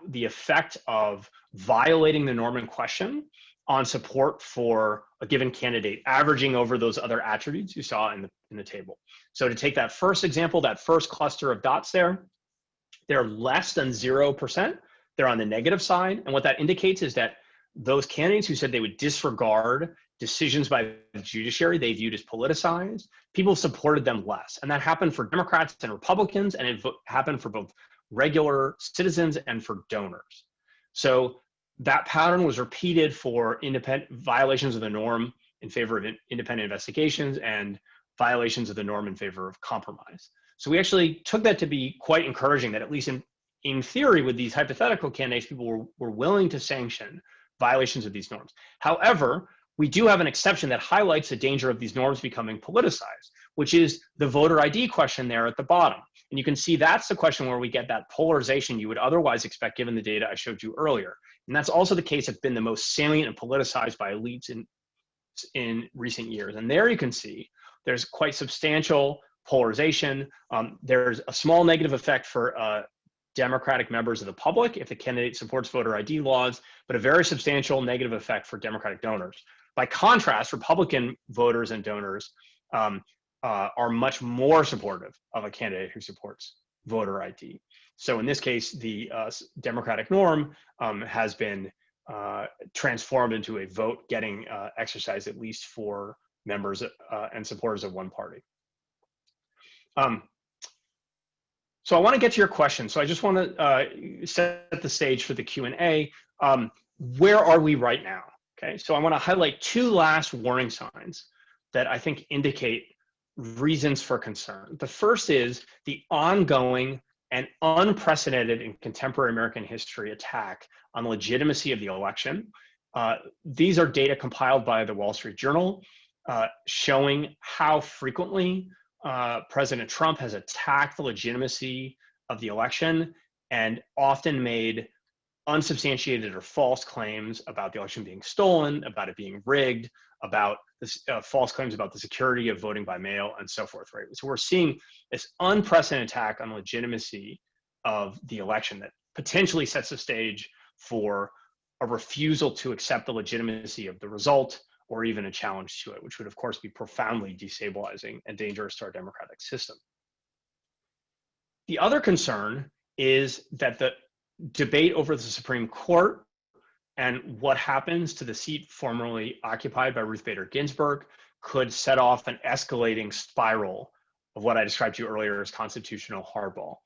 the effect of violating the norm in question on support for a given candidate, averaging over those other attributes you saw in the table. So to take that first example, that first cluster of dots there, they're less than 0%. They're on the negative side. And what that indicates is that those candidates who said they would disregard decisions by the judiciary they viewed as politicized, people supported them less. And that happened for Democrats and Republicans, and it happened for both regular citizens and for donors. So that pattern was repeated for independent violations of the norm in favor of independent investigations and violations of the norm in favor of compromise. So we actually took that to be quite encouraging that, at least in theory, with these hypothetical candidates, people were willing to sanction violations of these norms. However, we do have an exception that highlights the danger of these norms becoming politicized, which is the voter ID question there at the bottom. And you can see that's the question where we get that polarization you would otherwise expect given the data I showed you earlier. And that's also the case that's been the most salient and politicized by elites in recent years. And there you can see there's quite substantial polarization. There's a small negative effect for Democratic members of the public if the candidate supports voter ID laws, but a very substantial negative effect for Democratic donors. By contrast, Republican voters and donors are much more supportive of a candidate who supports voter ID. So in this case, the Democratic norm has been transformed into a vote getting exercised at least for members and supporters of one party. So I want to get to your question. So I just want to set the stage for the Q&A. Where are we right now? Okay, so I want to highlight 2 last warning signs that I think indicate reasons for concern. The first is the ongoing and unprecedented in contemporary American history attack on the legitimacy of the election. These are data compiled by the Wall Street Journal showing how frequently President Trump has attacked the legitimacy of the election and often made unsubstantiated or false claims about the election being stolen, about it being rigged, about this, false claims about the security of voting by mail, and so forth, right? So we're seeing this unprecedented attack on legitimacy of the election that potentially sets the stage for a refusal to accept the legitimacy of the result or even a challenge to it, which would of course be profoundly destabilizing and dangerous to our democratic system. The other concern is that the debate over the Supreme Court and what happens to the seat formerly occupied by Ruth Bader Ginsburg could set off an escalating spiral of what I described to you earlier as constitutional hardball,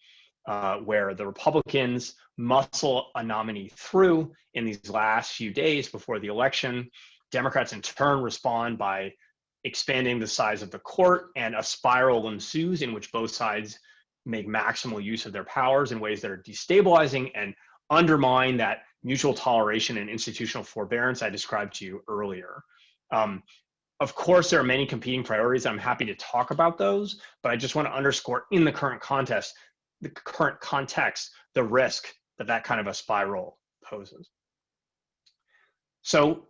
where the Republicans muscle a nominee through in these last few days before the election. Democrats in turn respond by expanding the size of the court, and a spiral ensues in which both sides make maximal use of their powers in ways that are destabilizing and undermine that mutual toleration and institutional forbearance I described to you earlier. Of course, there are many competing priorities. I'm happy to talk about those, but I just want to underscore in the current context, the risk that that kind of a spiral poses. So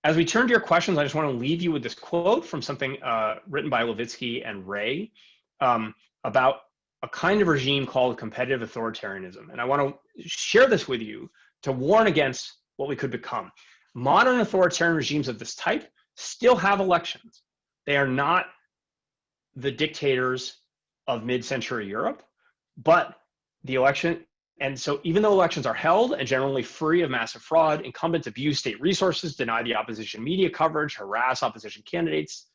as we turn to your questions, I just want to leave you with this quote from something written by Levitsky and Ray about a kind of regime called competitive authoritarianism. And I want to share this with you to warn against what we could become. Modern authoritarian regimes of this type still have elections. They are not the dictators of mid-century Europe, but the election, and so even though elections are held and generally free of massive fraud, incumbents abuse state resources, deny the opposition media coverage, harass opposition candidates,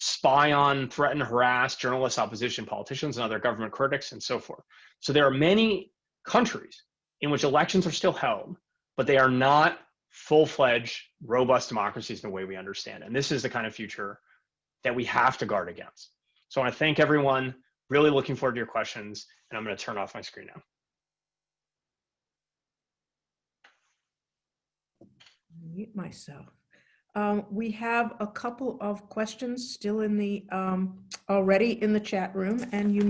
spy on, threaten, harass journalists, opposition politicians, and other government critics, and so forth. So there are many countries in which elections are still held, but they are not full-fledged, robust democracies in the way we understand. And this is the kind of future that we have to guard against. So I want to thank everyone, really looking forward to your questions, and I'm going to turn off my screen now. Mute myself. We have a couple of questions still in the already in the chat room, and you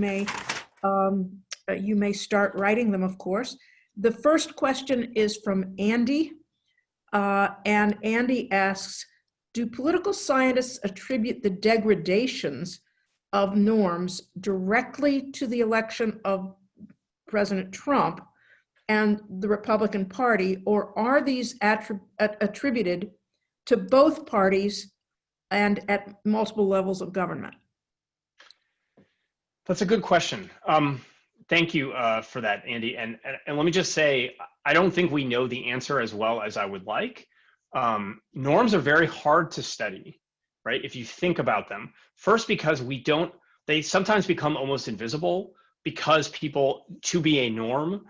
may start writing them, of course. The first question is from Andy, and Andy asks, do political scientists attribute the degradations of norms directly to the election of President Trump and the Republican Party, or are these attributed to both parties and at multiple levels of government? That's a good question. Thank you for that, Andy. And let me just say, I don't think we know the answer as well as I would like. Norms are very hard to study, right? If you think about them, first because they sometimes become almost invisible because people, to be a norm,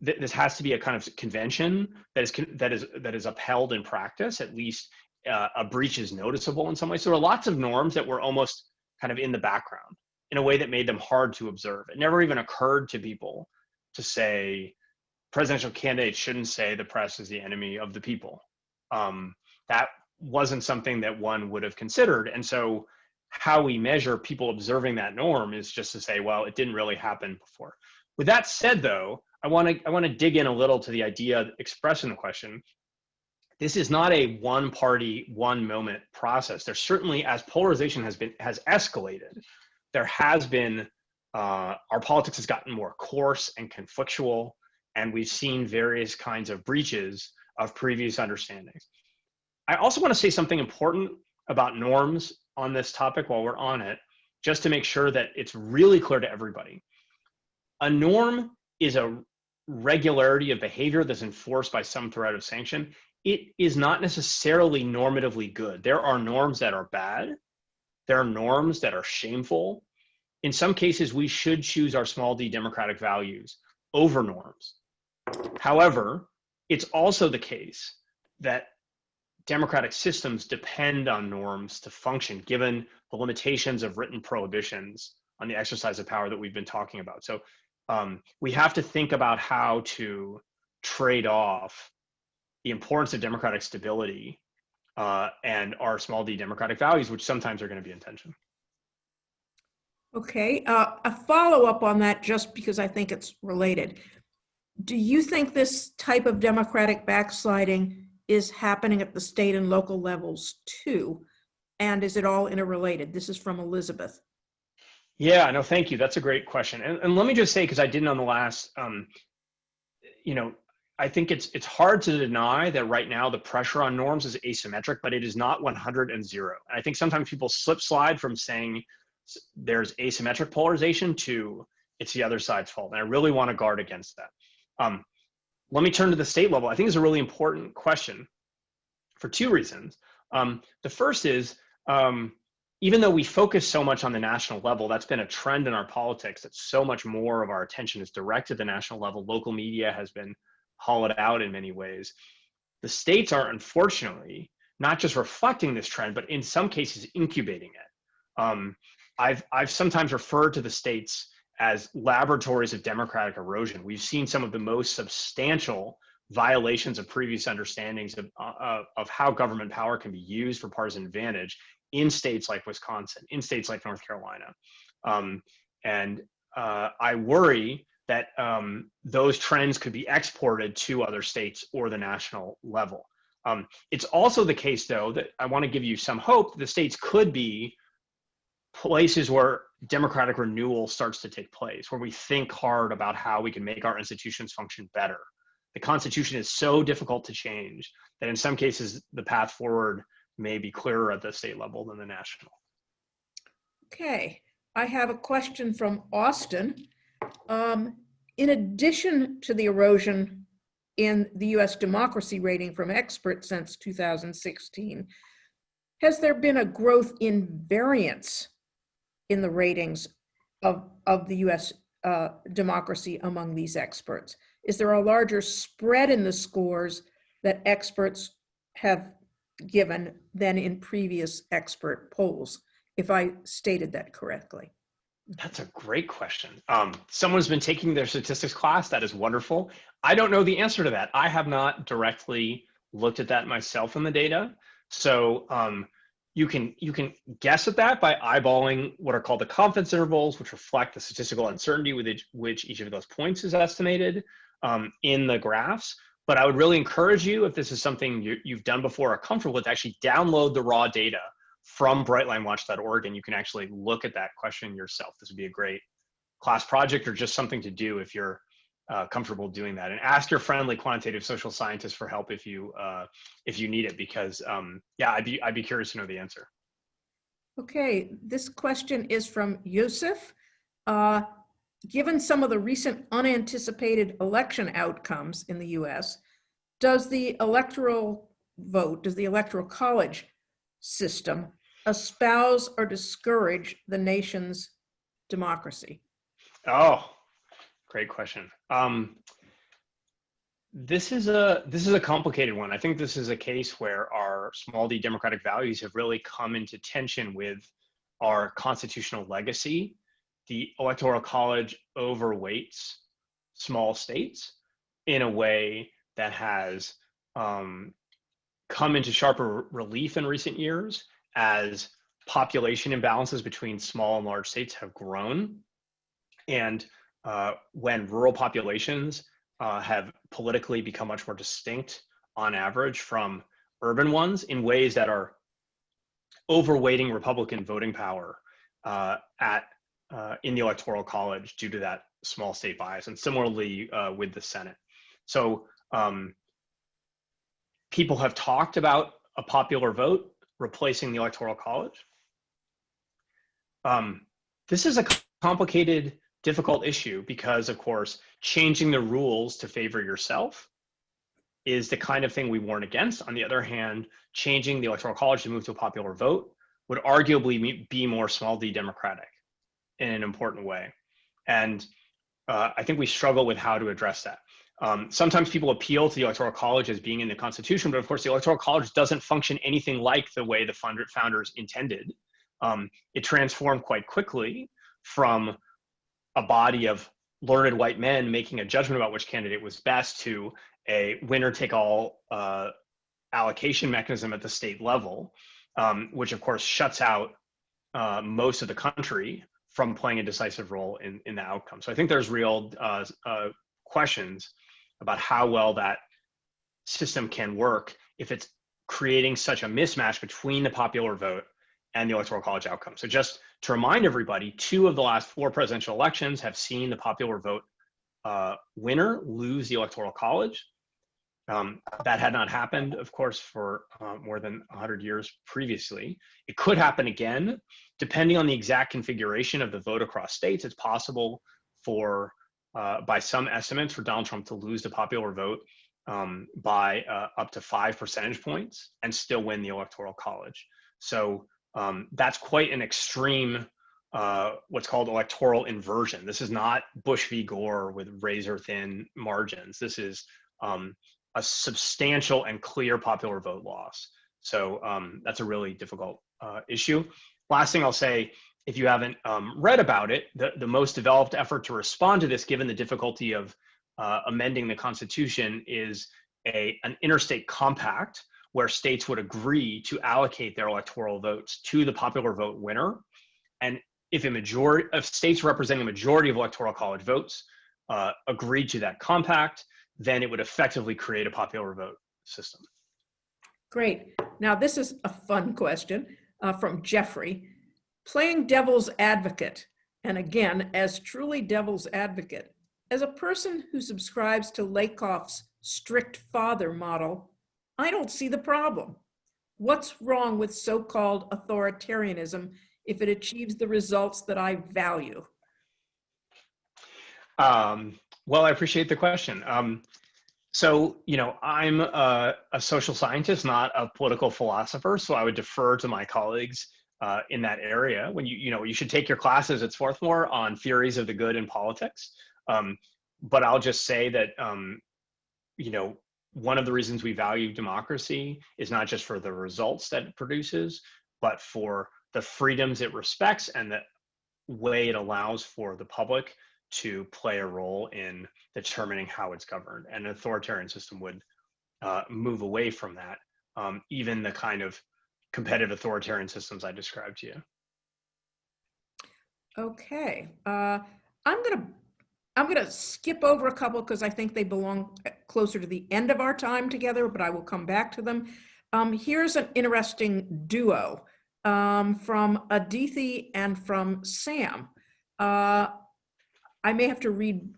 this has to be a kind of convention that is upheld in practice. At least a breach is noticeable in some way. So there are lots of norms that were almost kind of in the background in a way that made them hard to observe. It never even occurred to people to say presidential candidates shouldn't say the press is the enemy of the people. That wasn't something that one would have considered. And so how we measure people observing that norm is just to say, well, it didn't really happen before. With that said, though, I want to dig in a little to the idea expressed in the question. This is not a one party, one moment process. There's certainly, as polarization has escalated, there has been, our politics has gotten more coarse and conflictual, and we've seen various kinds of breaches of previous understandings. I also want to say something important about norms on this topic while we're on it, just to make sure that it's really clear to everybody. A norm is a regularity of behavior that's enforced by some threat of sanction. It is not necessarily normatively good. There are norms that are bad. There are norms that are shameful. In some cases, we should choose our small d democratic values over norms. However, it's also the case that democratic systems depend on norms to function, given the limitations of written prohibitions on the exercise of power that we've been talking about. So we have to think about how to trade off the importance of democratic stability and our small d democratic values, which sometimes are going to be in tension. Okay, a follow-up on that, just because I think it's related. Do you think this type of democratic backsliding is happening at the state and local levels too? And is it all interrelated? This is from Elizabeth. Yeah, no, thank you. That's a great question. And let me just say, because I didn't on the last, you know, I think it's hard to deny that right now the pressure on norms is asymmetric, but it is not 100 and 0. And I think sometimes people slide from saying there's asymmetric polarization to it's the other side's fault. And I really want to guard against that. Let me turn to the state level. I think it's a really important question for two reasons. The first is, even though we focus so much on the national level, that's been a trend in our politics that so much more of our attention is directed at the national level. Local media has been hollowed out in many ways. The states are unfortunately not just reflecting this trend, but in some cases incubating it. I've sometimes referred to the states as laboratories of democratic erosion. We've seen some of the most substantial violations of previous understandings of how government power can be used for partisan advantage in states like Wisconsin, in states like North Carolina. I worry that those trends could be exported to other states or the national level. It's also the case, though, that I want to give you some hope that the states could be places where democratic renewal starts to take place, where we think hard about how we can make our institutions function better. The Constitution is so difficult to change that in some cases, the path forward may be clearer at the state level than the national. Okay, I have a question from Austin. In addition to the erosion in the US democracy rating from experts since 2016, has there been a growth in variance in the ratings of the US democracy among these experts? Is there a larger spread in the scores that experts have given than in previous expert polls, if I stated that correctly? That's a great question. Someone's been taking their statistics class. That is wonderful. I don't know the answer to that. I have not directly looked at that myself in the data. So you can guess at that by eyeballing what are called the confidence intervals, which reflect the statistical uncertainty with which each of those points is estimated in the graphs. But I would really encourage you, if this is something you've done before or are comfortable with, actually download the raw data from brightlinewatch.org, and you can actually look at that question yourself. This would be a great class project or just something to do if you're comfortable doing that. And ask your friendly quantitative social scientist for help if you need it, because yeah, I'd be curious to know the answer. Okay, this question is from Yusuf. Given some of the recent unanticipated election outcomes in the US, does the electoral college system espouse or discourage the nation's democracy? Oh, great question. This is a complicated one. I think this is a case where our small d democratic values have really come into tension with our constitutional legacy. The Electoral College overweights small states in a way that has come into sharper relief in recent years as population imbalances between small and large states have grown. And when rural populations have politically become much more distinct on average from urban ones in ways that are overweighting Republican voting power in the Electoral College due to that small state bias, and similarly with the Senate. So people have talked about a popular vote replacing the Electoral College. This is a complicated, difficult issue because, of course, changing the rules to favor yourself is the kind of thing we warn against. On the other hand, changing the Electoral College to move to a popular vote would arguably be more small d democratic in an important way. And I think we struggle with how to address that. Sometimes people appeal to the Electoral College as being in the Constitution, but of course the Electoral College doesn't function anything like the way the founders intended. It transformed quite quickly from a body of learned white men making a judgment about which candidate was best to a winner-take-all allocation mechanism at the state level, which of course shuts out most of the country from playing a decisive role in the outcome. So I think there's real questions about how well that system can work if it's creating such a mismatch between the popular vote and the Electoral College outcome. So just to remind everybody, 2 of the last 4 presidential elections have seen the popular vote winner lose the Electoral College. That had not happened, of course, for more than 100 years previously. It could happen again, depending on the exact configuration of the vote across states. It's possible for, by some estimates, for Donald Trump to lose the popular vote by up to 5 percentage points and still win the Electoral College. So that's quite an extreme, what's called electoral inversion. This is not Bush v. Gore with razor thin margins. This is a substantial and clear popular vote loss. So that's a really difficult issue. Last thing I'll say, if you haven't read about it, the most developed effort to respond to this, given the difficulty of amending the Constitution, is an interstate compact where states would agree to allocate their electoral votes to the popular vote winner. And if a majority of states representing a majority of Electoral College votes agreed to that compact, then it would effectively create a popular vote system. Great. Now, this is a fun question from Jeffrey. Playing devil's advocate, and again, as truly devil's advocate, as a person who subscribes to Lakoff's strict father model, I don't see the problem. What's wrong with so-called authoritarianism if it achieves the results that I value? Well, I appreciate the question. So, I'm a social scientist, not a political philosopher, so I would defer to my colleagues in that area. When you should take your classes at Swarthmore on theories of the good in politics. But I'll just say that, one of the reasons we value democracy is not just for the results that it produces, but for the freedoms it respects and the way it allows for the public to play a role in determining how it's governed. And an authoritarian system would move away from that, even the kind of competitive authoritarian systems I described to you. Okay, I'm gonna skip over a couple because I think they belong closer to the end of our time together, but I will come back to them. Here's an interesting duo from Adithi and from Sam. I may have to read,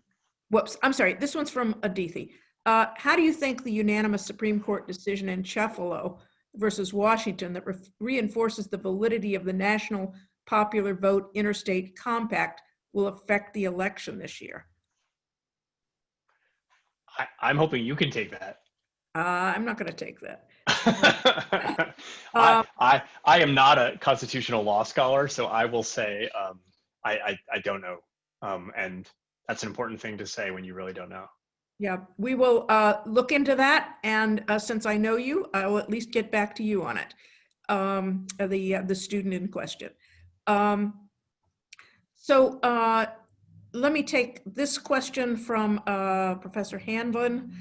whoops, I'm sorry, this one's from Adithi. How do you think the unanimous Supreme Court decision in Cephalo versus Washington that reinforces the validity of the National Popular Vote Interstate Compact will affect the election this year? I'm hoping you can take that. I'm not going to take that. I am not a constitutional law scholar, so I will say I don't know. And that's an important thing to say when you really don't know. Yeah, we will look into that. And since I know you, I will at least get back to you on it, the student in question. So let me take this question from Professor Hanlon.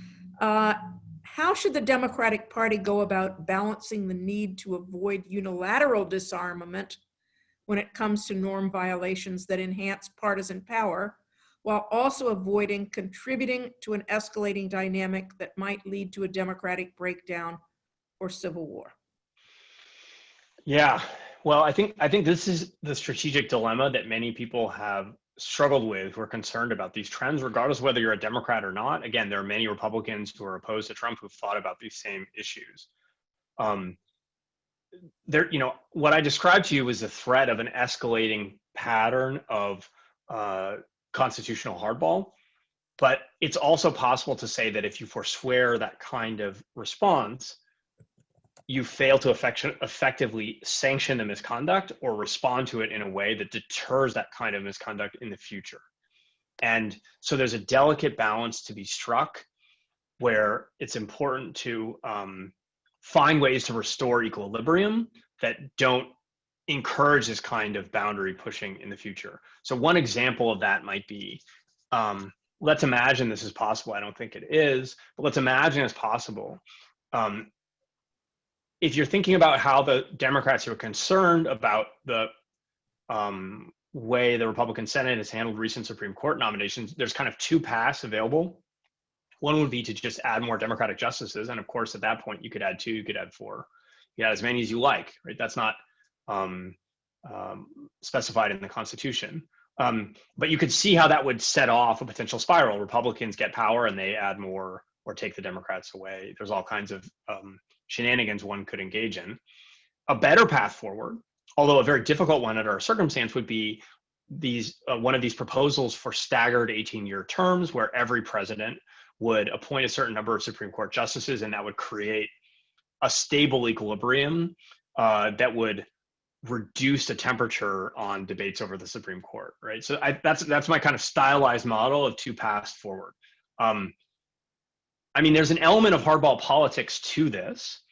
How should the Democratic Party go about balancing the need to avoid unilateral disarmament when it comes to norm violations that enhance partisan power, while also avoiding contributing to an escalating dynamic that might lead to a democratic breakdown or civil war? Yeah, well, I think this is the strategic dilemma that many people have struggled with who are concerned about these trends, regardless of whether you're a Democrat or not. Again, there are many Republicans who are opposed to Trump who've thought about these same issues. What I described to you was the threat of an escalating pattern of constitutional hardball, but it's also possible to say that if you forswear that kind of response, you fail to effectively sanction the misconduct or respond to it in a way that deters that kind of misconduct in the future. And so there's a delicate balance to be struck where it's important to find ways to restore equilibrium that don't encourage this kind of boundary pushing in the future. So one example of that might be, let's imagine this is possible. I don't think it is, but let's imagine it's possible. If you're thinking about how the Democrats who are concerned about the way the Republican Senate has handled recent Supreme Court nominations, there's kind of 2 paths available. One would be to just add more Democratic justices. And of course, at that point, you could add 2, you could add 4, you could add as many as you like, right? That's not specified in the Constitution. But you could see how that would set off a potential spiral. Republicans get power and they add more or take the Democrats away. There's all kinds of shenanigans one could engage in. A better path forward, although a very difficult one under our circumstance, would be one of these proposals for staggered 18-year terms where every president would appoint a certain number of Supreme Court justices, and that would create a stable equilibrium that would reduce the temperature on debates over the Supreme Court, right? So that's my kind of stylized model of 2 paths forward. I mean, there's an element of hardball politics to this,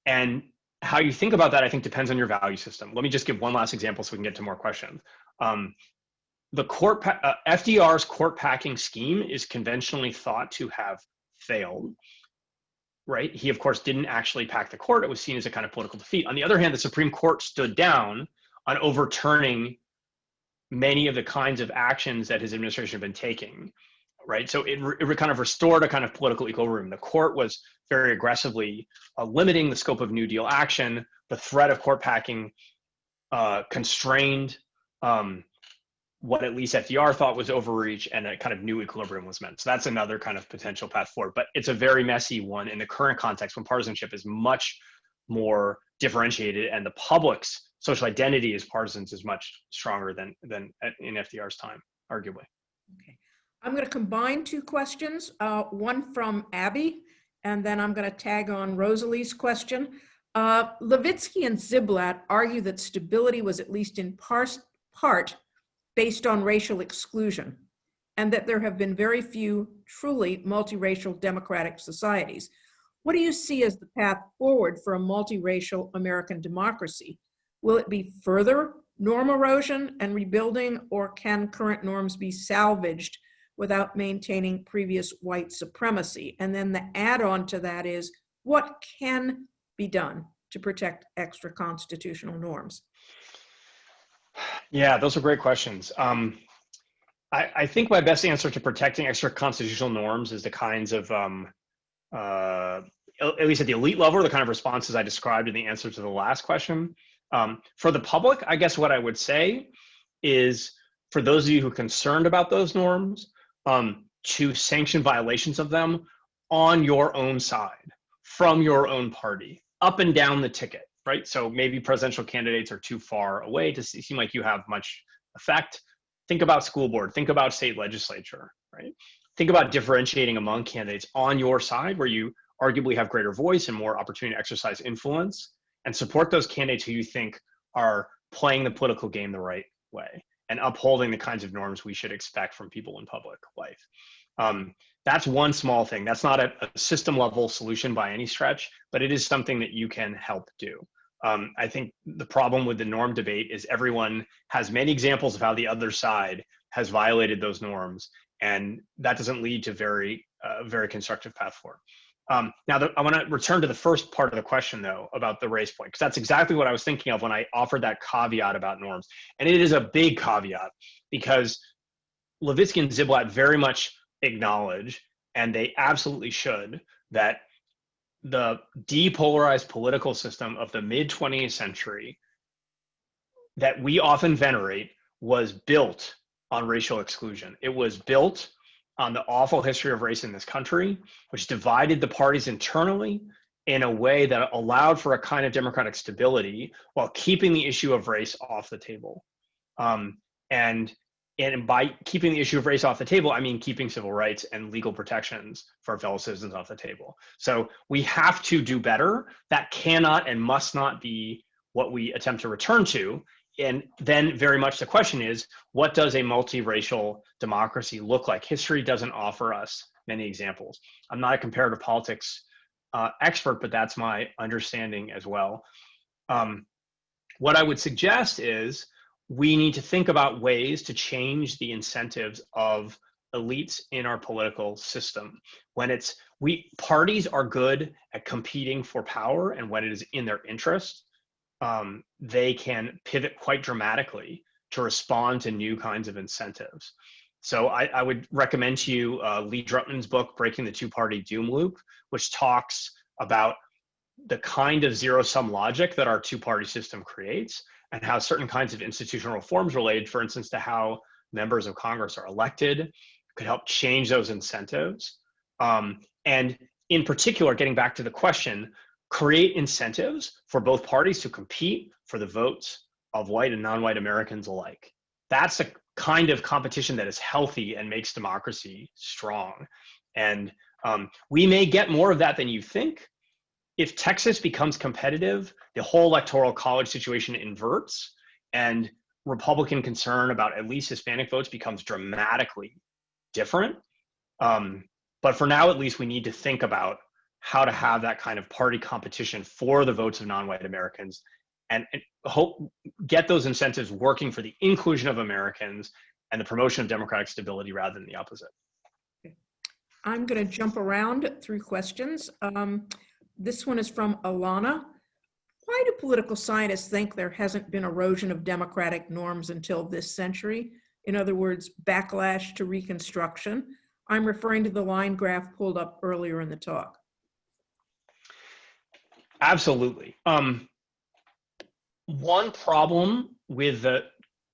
and how you think about that, I think, depends on your value system. Let me just give one last example so we can get to more questions. FDR's court packing scheme is conventionally thought to have failed, right? He, of course, didn't actually pack the court. It was seen as a kind of political defeat. On the other hand, the Supreme Court stood down on overturning many of the kinds of actions that his administration had been taking, right? So it kind of restored a kind of political equilibrium. The court was very aggressively limiting the scope of New Deal action. The threat of court packing constrained what at least FDR thought was overreach, and a kind of new equilibrium was meant. So that's another kind of potential path forward, but it's a very messy one in the current context when partisanship is much more differentiated and the public's social identity as partisans is much stronger than in FDR's time, arguably. Okay. I'm going to combine 2 questions, one from Abby, and then I'm going to tag on Rosalie's question. Levitsky and Ziblatt argue that stability was at least in part based on racial exclusion, and that there have been very few truly multiracial democratic societies. What do you see as the path forward for a multiracial American democracy? Will it be further norm erosion and rebuilding, or can current norms be salvaged without maintaining previous white supremacy? And then the add-on to that is, what can be done to protect extra constitutional norms? Yeah, those are great questions. I think my best answer to protecting extra constitutional norms is the kinds of, at least at the elite level, the kind of responses I described in the answer to the last question. For the public, I guess what I would say is, for those of you who are concerned about those norms, to sanction violations of them on your own side, from your own party, up and down the ticket. Right? So maybe presidential candidates are too far away to seem like you have much effect. Think about school board, think about state legislature, right? Think about differentiating among candidates on your side where you arguably have greater voice and more opportunity to exercise influence, and support those candidates who you think are playing the political game the right way and upholding the kinds of norms we should expect from people in public life. That's one small thing. That's not a system level solution by any stretch, but it is something that you can help do. I think the problem with the norm debate is everyone has many examples of how the other side has violated those norms, and that doesn't lead to very constructive path forward. Now, I want to return to the first part of the question, though, about the race point, because that's exactly what I was thinking of when I offered that caveat about norms. And it is a big caveat, because Levitsky and Ziblatt very much acknowledge, and they absolutely should, that the depolarized political system of the mid-20th century that we often venerate was built on racial exclusion. It was built on the awful history of race in this country, which divided the parties internally in a way that allowed for a kind of democratic stability while keeping the issue of race off the table. And by keeping the issue of race off the table, I mean keeping civil rights and legal protections for fellow citizens off the table. So we have to do better. That cannot and must not be what we attempt to return to. And then very much the question is, what does a multiracial democracy look like? History doesn't offer us many examples. I'm not a comparative politics expert, but that's my understanding as well. What I would suggest is, we need to think about ways to change the incentives of elites in our political system. When parties are good at competing for power, and when it is in their interest, they can pivot quite dramatically to respond to new kinds of incentives. So I would recommend to you Lee Drutman's book, Breaking the Two-Party Doom Loop, which talks about the kind of zero-sum logic that our two-party system creates and how certain kinds of institutional reforms related, for instance, to how members of Congress are elected, could help change those incentives. And in particular, getting back to the question, create incentives for both parties to compete for the votes of white and non-white Americans alike. That's a kind of competition that is healthy and makes democracy strong. And we may get more of that than you think. If Texas becomes competitive, the whole electoral college situation inverts, and Republican concern about at least Hispanic votes becomes dramatically different. But for now, at least, we need to think about how to have that kind of party competition for the votes of non-white Americans and hope get those incentives working for the inclusion of Americans and the promotion of democratic stability rather than the opposite. I'm going to jump around through questions. This one is from Alana. Why do political scientists think there hasn't been erosion of democratic norms until this century? In other words, backlash to Reconstruction. I'm referring to the line graph pulled up earlier in the talk. Absolutely. One problem with the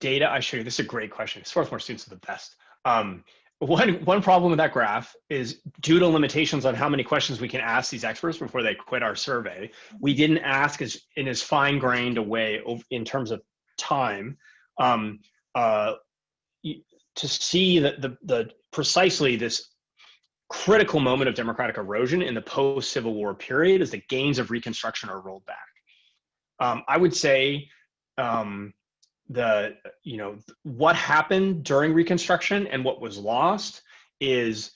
data I show you, this is a great question. Swarthmore students are the best. One problem with that graph is due to limitations on how many questions we can ask these experts before they quit our survey. We didn't ask in as fine-grained a way in terms of time to see the precisely this critical moment of democratic erosion in the post-Civil War period as the gains of Reconstruction are rolled back. I would say what happened during Reconstruction and what was lost is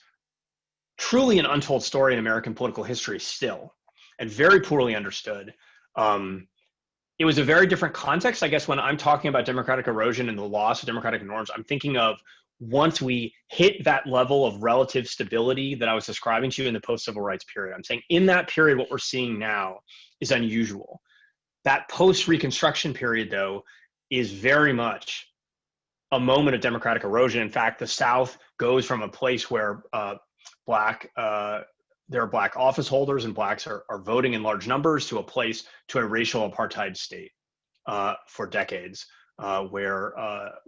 truly an untold story in American political history still, and very poorly understood. It was a very different context. I guess when I'm talking about democratic erosion and the loss of democratic norms, I'm thinking of once we hit that level of relative stability that I was describing to you in the post-civil rights period. I'm saying in that period, what we're seeing now is unusual. That post-Reconstruction period, though, is very much a moment of democratic erosion. In fact, the South goes from a place where there are black office holders and blacks are voting in large numbers to a racial apartheid state for decades, where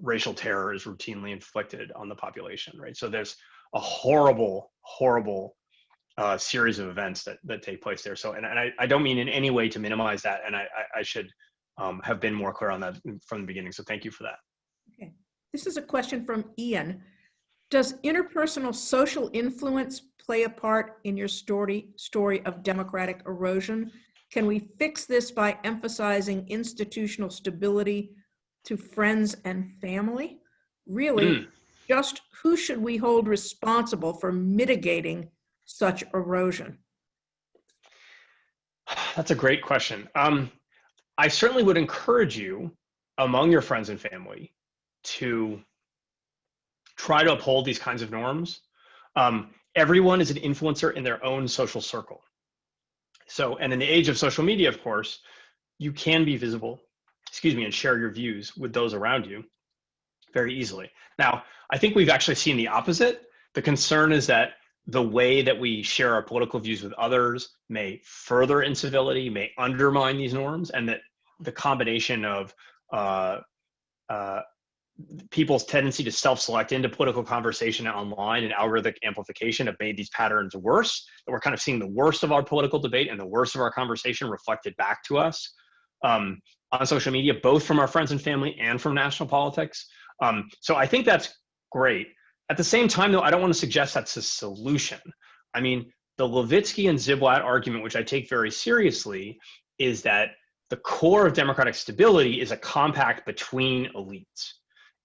racial terror is routinely inflicted on the population, right? So there's a horrible, horrible series of events that take place there. So, and I don't mean in any way to minimize that, and I should have been more clear on that from the beginning. So thank you for that. Okay. This is a question from Ian. Does interpersonal social influence play a part in your story of democratic erosion? Can we fix this by emphasizing institutional stability to friends and family? Really, just who should we hold responsible for mitigating such erosion? That's a great question. I certainly would encourage you among your friends and family to try to uphold these kinds of norms. Everyone is an influencer in their own social circle. So, and in the age of social media, of course, you can be visible, and share your views with those around you very easily. Now, I think we've actually seen the opposite. The concern is that the way that we share our political views with others may further incivility, may undermine these norms, and that the combination of people's tendency to self-select into political conversation online and algorithmic amplification have made these patterns worse. That we're kind of seeing the worst of our political debate and the worst of our conversation reflected back to us on social media, both from our friends and family and from national politics. So I think that's great. At the same time, though, I don't want to suggest that's a solution. I mean, the Levitsky and Ziblatt argument, which I take very seriously, is that the core of democratic stability is a compact between elites.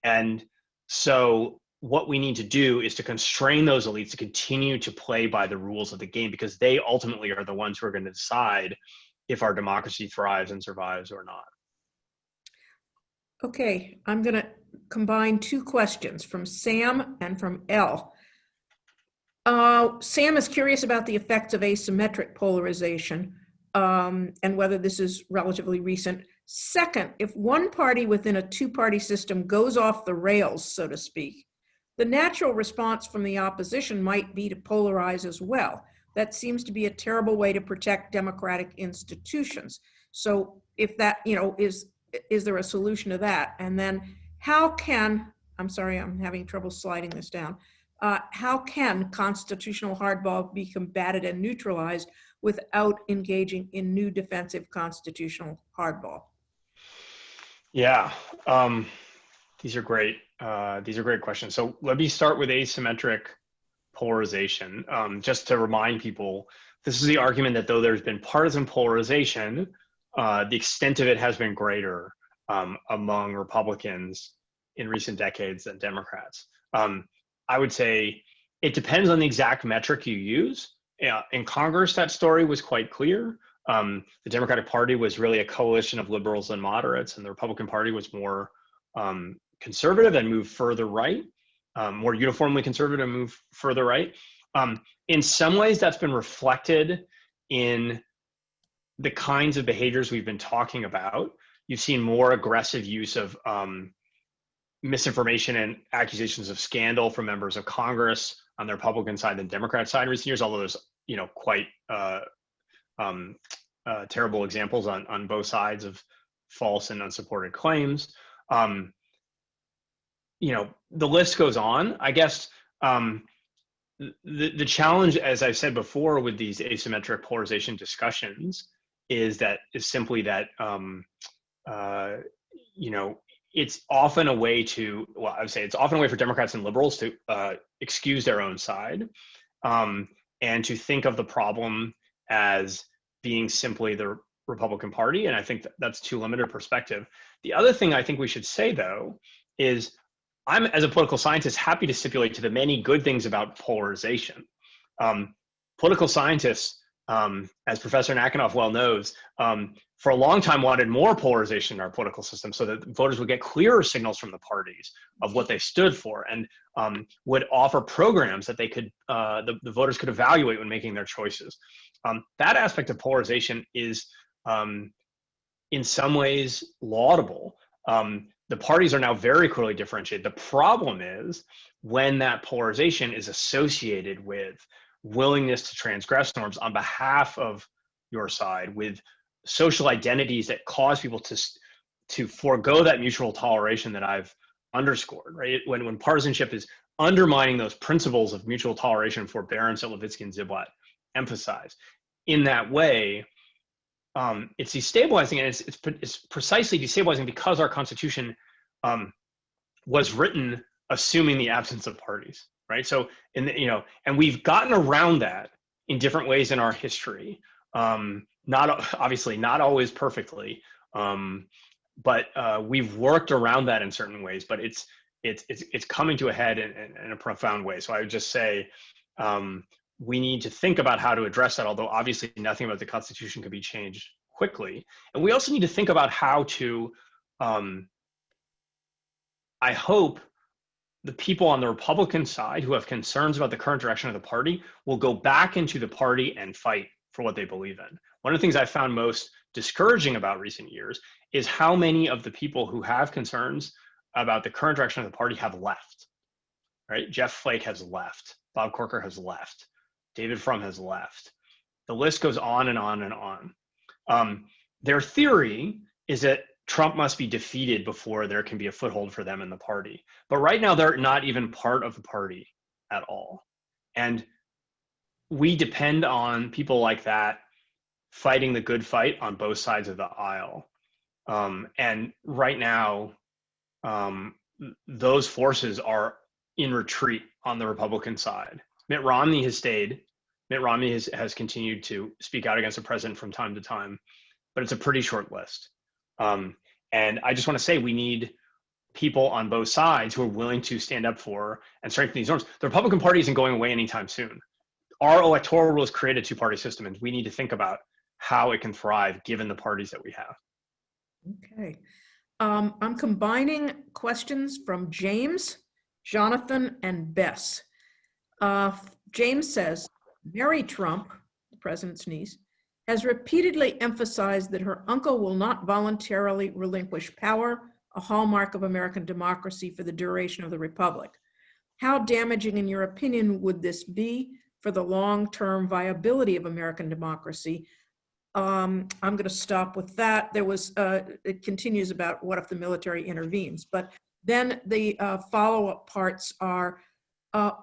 And so what we need to do is to constrain those elites to continue to play by the rules of the game, because they ultimately are the ones who are going to decide if our democracy thrives and survives or not. Okay, I'm going to combine two questions from Sam and from Elle. Sam is curious about the effects of asymmetric polarization and whether this is relatively recent. Second, if one party within a two-party system goes off the rails, so to speak, The natural response from the opposition might be to polarize as well. That seems to be a terrible way to protect democratic institutions. So if that, is there a solution to that? And then how can, I'm sorry, I'm having trouble sliding this down. How can constitutional hardball be combated and neutralized without engaging in new defensive constitutional hardball? Yeah, these are great. These are great questions. So let me start with asymmetric polarization. Just to remind people, this is the argument that though there's been partisan polarization, the extent of it has been greater among Republicans in recent decades than Democrats. I would say it depends on the exact metric you use. In Congress, that story was quite clear. The Democratic Party was really a coalition of liberals and moderates, and the Republican Party was more conservative and moved further right, more uniformly conservative and moved further right. In some ways, that's been reflected in the kinds of behaviors we've been talking about. You've seen more aggressive use of misinformation and accusations of scandal from members of Congress on the Republican side than Democrat side in recent years, although there's quite terrible examples on both sides of false and unsupported claims. The list goes on. I guess the challenge, as I've said before, with these asymmetric polarization discussions is simply that it's often a way to, well, I would say it's often a way for Democrats and liberals to excuse their own side and to think of the problem as being simply the Republican Party. And I think that's too limited a perspective. The other thing I think we should say, though, is I'm, as a political scientist, happy to stipulate to the many good things about polarization. Political scientists, as Professor Nakanoff well knows, for a long time wanted more polarization in our political system so that voters would get clearer signals from the parties of what they stood for, and would offer programs that they could, the voters could evaluate when making their choices. That aspect of polarization is in some ways laudable. The parties are now very clearly differentiated. The problem is when that polarization is associated with willingness to transgress norms on behalf of your side, with social identities that cause people to forego that mutual toleration that I've underscored, right? When partisanship is undermining those principles of mutual toleration, forbearance that Levitsky and Ziblatt emphasize. In that way, it's destabilizing, and it's precisely destabilizing because our Constitution was written assuming the absence of parties, right? So, and we've gotten around that in different ways in our history. Not always perfectly, but we've worked around that in certain ways. But it's coming to a head in a profound way. So I would just say we need to think about how to address that. Although obviously nothing about the Constitution can be changed quickly, and we also need to think about how to. I hope the people on the Republican side who have concerns about the current direction of the party will go back into the party and fight for what they believe in. One of the things I found most discouraging about recent years is how many of the people who have concerns about the current direction of the party have left, right? Jeff Flake has left. Bob Corker has left. David Frum has left. The list goes on and on and on. Their theory is that Trump must be defeated before there can be a foothold for them in the party. But right now, they're not even part of the party at all. And we depend on people like that fighting the good fight on both sides of the aisle. And right now, those forces are in retreat on the Republican side. Mitt Romney has stayed. Mitt Romney has continued to speak out against the president from time to time, but it's a pretty short list. And I just want to say we need people on both sides who are willing to stand up for and strengthen these norms. The Republican Party isn't going away anytime soon. Our electoral rules create a two-party system, and we need to think about how it can thrive given the parties that we have. Okay. I'm combining questions from James, Jonathan, and Bess. James says, Mary Trump, the president's niece, has repeatedly emphasized that her uncle will not voluntarily relinquish power, a hallmark of American democracy, for the duration of the republic. How damaging, in your opinion, would this be for the long-term viability of American democracy? I'm going to stop with that. There was, it continues about what if the military intervenes, but then the follow-up parts are,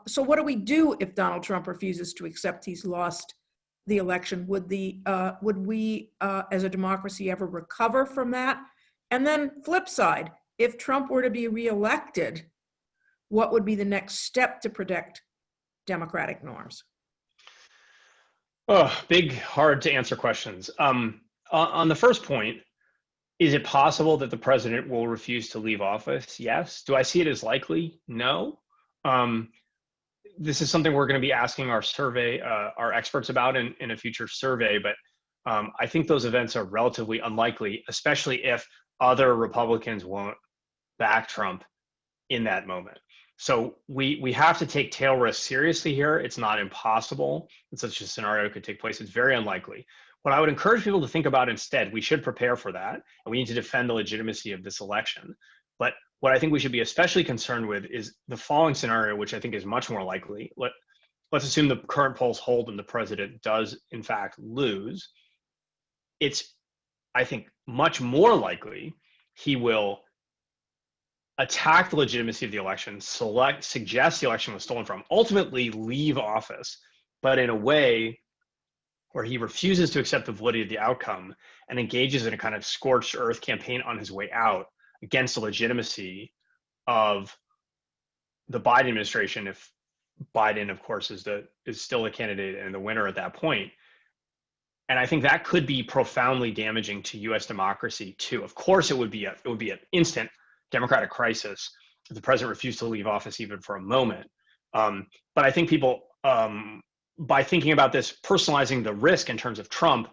so what do we do if Donald Trump refuses to accept he's lost the election? Would we as a democracy ever recover from that? And then flip side, if Trump were to be reelected, what would be the next step to protect democratic norms? Oh, big, hard to answer questions. On the first point, is it possible that the president will refuse to leave office? Yes. Do I see it as likely? No. This is something we're going to be asking our experts about in a future survey, but I think those events are relatively unlikely, especially if other Republicans won't back Trump in that moment. So we have to take tail risk seriously here. It's not impossible that such a scenario could take place. It's very unlikely. What I would encourage people to think about instead, we should prepare for that, and we need to defend the legitimacy of this election. But what I think we should be especially concerned with is the following scenario, which I think is much more likely. Let's assume the current polls hold and the president does, in fact, lose. It's, I think, much more likely he will attack the legitimacy of the election, suggest the election was stolen from, ultimately leave office, but in a way where he refuses to accept the validity of the outcome and engages in a kind of scorched earth campaign on his way out against the legitimacy of the Biden administration, if Biden, of course, is still the candidate and the winner at that point. And I think that could be profoundly damaging to U.S. democracy too. Of course, it would be an instant democratic crisis if the president refused to leave office even for a moment. But I think people, by thinking about this, personalizing the risk in terms of Trump,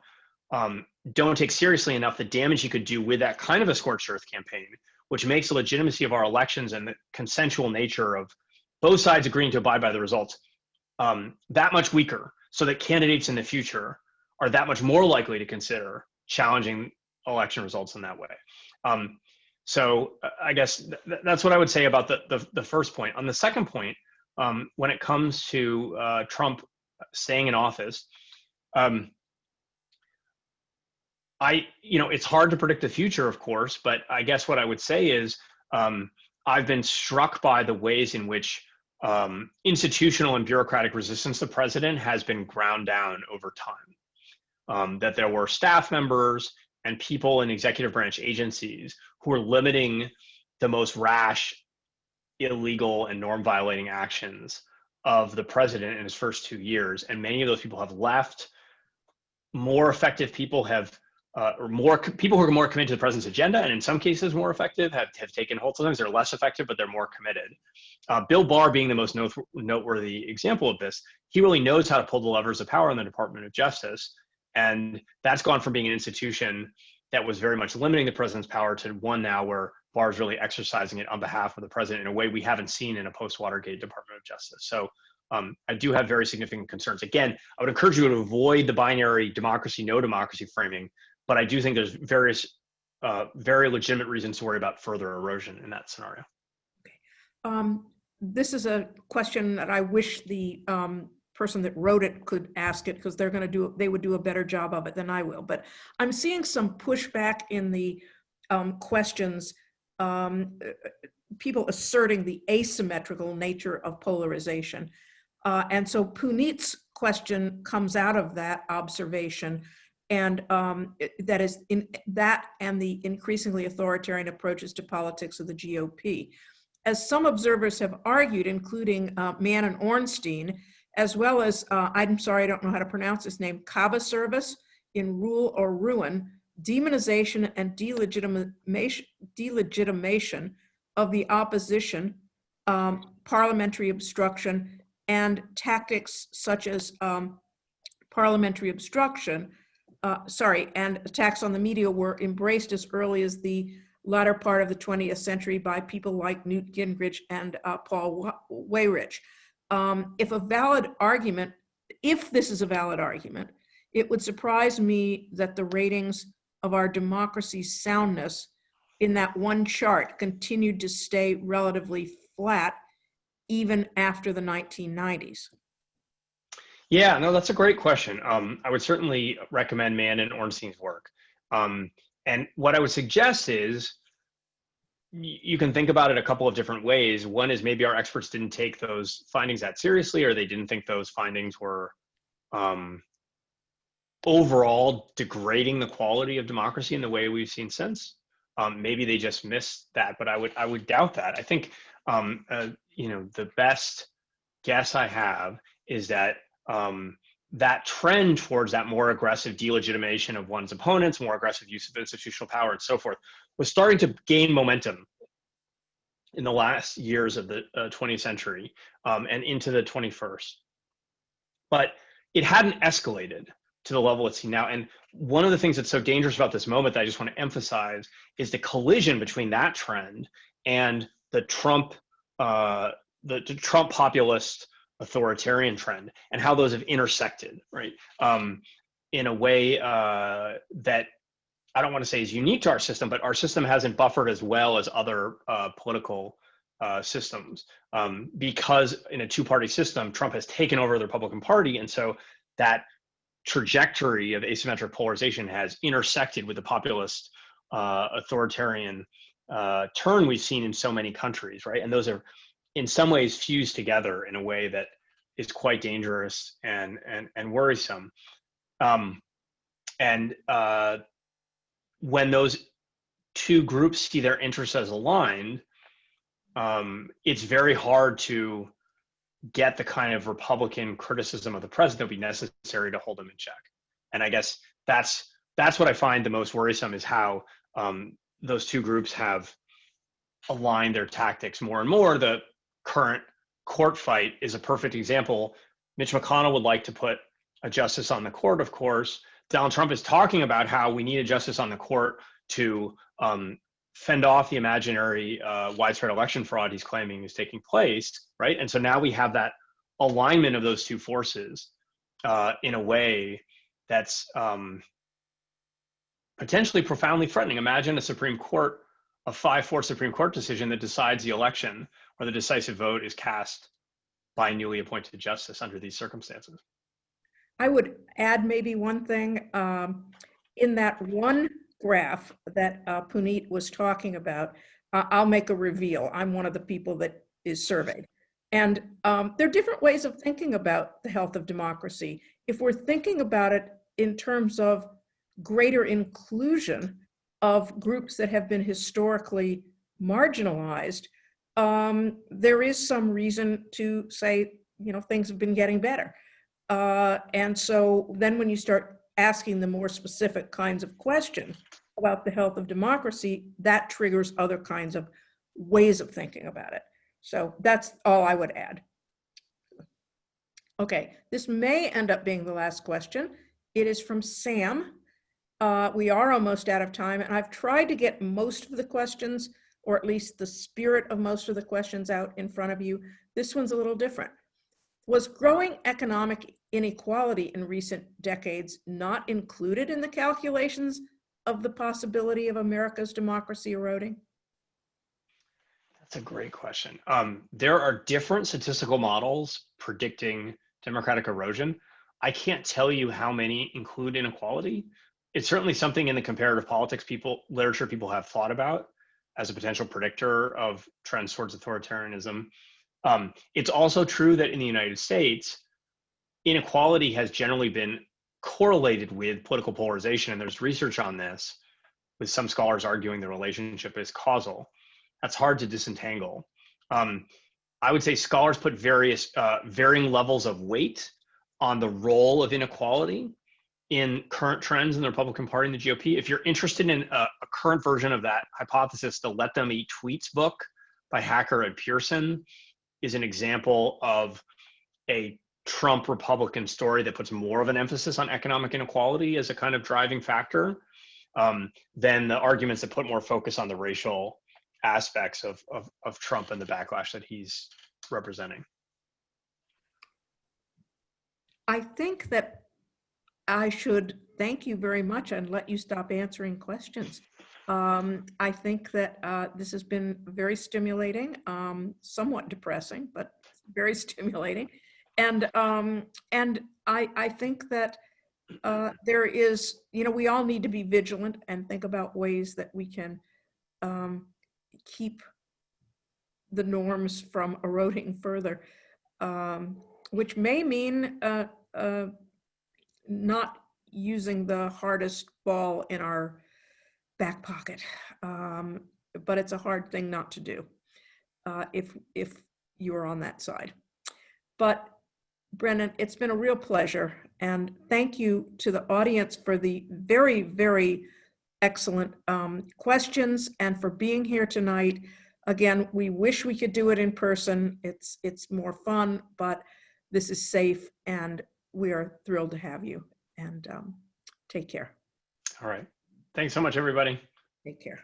don't take seriously enough the damage he could do with that kind of a scorched earth campaign, which makes the legitimacy of our elections and the consensual nature of both sides agreeing to abide by the results that much weaker, so that candidates in the future are that much more likely to consider challenging election results in that way. So I guess that's what I would say about the first point. On the second point, when it comes to Trump staying in office, it's hard to predict the future, of course, but I guess what I would say is I've been struck by the ways in which institutional and bureaucratic resistance to the president has been ground down over time. That there were staff members and people in executive branch agencies who are limiting the most rash, illegal, and norm-violating actions of the president in his first 2 years. And many of those people have left. More effective people have, or more people who are more committed to the president's agenda, and in some cases more effective, have taken hold. Sometimes they're less effective, but they're more committed. Bill Barr being the most noteworthy example of this, he really knows how to pull the levers of power in the Department of Justice. And that's gone from being an institution that was very much limiting the president's power to one now where Barr is really exercising it on behalf of the president in a way we haven't seen in a post-Watergate Department of Justice. So I do have very significant concerns. Again, I would encourage you to avoid the binary democracy, no democracy framing, but I do think there's various very legitimate reasons to worry about further erosion in that scenario. Okay. This is a question that I wish the person that wrote it could ask it, because they would do a better job of it than I will. But I'm seeing some pushback in the questions, people asserting the asymmetrical nature of polarization. And so Puneet's question comes out of that observation, and that is in that and the increasingly authoritarian approaches to politics of the GOP. As some observers have argued, including Mann and Ornstein, as well as, I'm sorry, I don't know how to pronounce his name, Kava Service in Rule or Ruin, demonization and delegitimation of the opposition, parliamentary obstruction, and tactics such as parliamentary obstruction, and attacks on the media were embraced as early as the latter part of the 20th century by people like Newt Gingrich and Paul Weyrich. If this is a valid argument, it would surprise me that the ratings of our democracy's soundness in that one chart continued to stay relatively flat even after the 1990s? Yeah, no, that's a great question. I would certainly recommend Mann and Ornstein's work. Um, and what I would suggest is you can think about it a couple of different ways. One is maybe our experts didn't take those findings that seriously, or they didn't think those findings were um, overall degrading the quality of democracy in the way we've seen since. Maybe they just missed that, but I would doubt that. I think the best guess I have is that that trend towards that more aggressive delegitimation of one's opponents, more aggressive use of institutional power, and so forth, was starting to gain momentum in the last years of the 20th century and into the 21st. But it hadn't escalated to the level it's seen now. And one of the things that's so dangerous about this moment that I just want to emphasize is the collision between that trend and the Trump populist authoritarian trend, and how those have intersected, right? In a way that I don't want to say is unique to our system, but our system hasn't buffered as well as other political systems because in a two-party system, Trump has taken over the Republican Party, and so that trajectory of asymmetric polarization has intersected with the populist authoritarian turn we've seen in so many countries, right? And those are in some ways fused together in a way that is quite dangerous and worrisome. When those two groups see their interests as aligned, it's very hard to get the kind of Republican criticism of the president that would be necessary to hold him in check. And I guess that's what I find the most worrisome, is how those two groups have aligned their tactics more and more. The current court fight is a perfect example. Mitch McConnell would like to put a justice on the court, of course. Donald Trump is talking about how we need a justice on the court to fend off the imaginary widespread election fraud he's claiming is taking place, right? And so now we have that alignment of those two forces in a way that's potentially profoundly threatening. Imagine a Supreme Court, a 5-4 Supreme Court decision that decides the election, or the decisive vote is cast by a newly appointed justice under these circumstances. I would add maybe one thing. In that one graph that Puneet was talking about, I'll make a reveal. I'm one of the people that is surveyed. And there are different ways of thinking about the health of democracy. If we're thinking about it in terms of greater inclusion of groups that have been historically marginalized, there is some reason to say, things have been getting better. And so then when you start asking the more specific kinds of questions about the health of democracy, that triggers other kinds of ways of thinking about it. So that's all I would add. Okay, this may end up being the last question. It is from Sam. We are almost out of time, and I've tried to get most of the questions, or at least the spirit of most of the questions, out in front of you. This one's a little different. Was growing economic inequality in recent decades not included in the calculations of the possibility of America's democracy eroding? That's a great question. There are different statistical models predicting democratic erosion. I can't tell you how many include inequality. It's certainly something in the comparative politics literature people have thought about as a potential predictor of trends towards authoritarianism. It's also true that in the United States, inequality has generally been correlated with political polarization, and there's research on this, with some scholars arguing the relationship is causal. That's hard to disentangle. I would say scholars put varying levels of weight on the role of inequality in current trends in the Republican Party and the GOP. If you're interested in a current version of that hypothesis, the Let Them Eat Tweets book by Hacker and Pearson is an example of a Trump Republican story that puts more of an emphasis on economic inequality as a kind of driving factor than the arguments that put more focus on the racial aspects of Trump and the backlash that he's representing. I think that I should thank you very much and let you stop answering questions. I think that this has been very stimulating, somewhat depressing, but very stimulating. And I think that there is, we all need to be vigilant and think about ways that we can keep the norms from eroding further, which may mean not using the hardest ball in our back pocket. But it's a hard thing not to do if you're on that side. But Brennan, it's been a real pleasure. And thank you to the audience for the very, very excellent questions and for being here tonight. Again, we wish we could do it in person. It's more fun, but this is safe and we are thrilled to have you. And take care. All right. Thanks so much, everybody. Take care.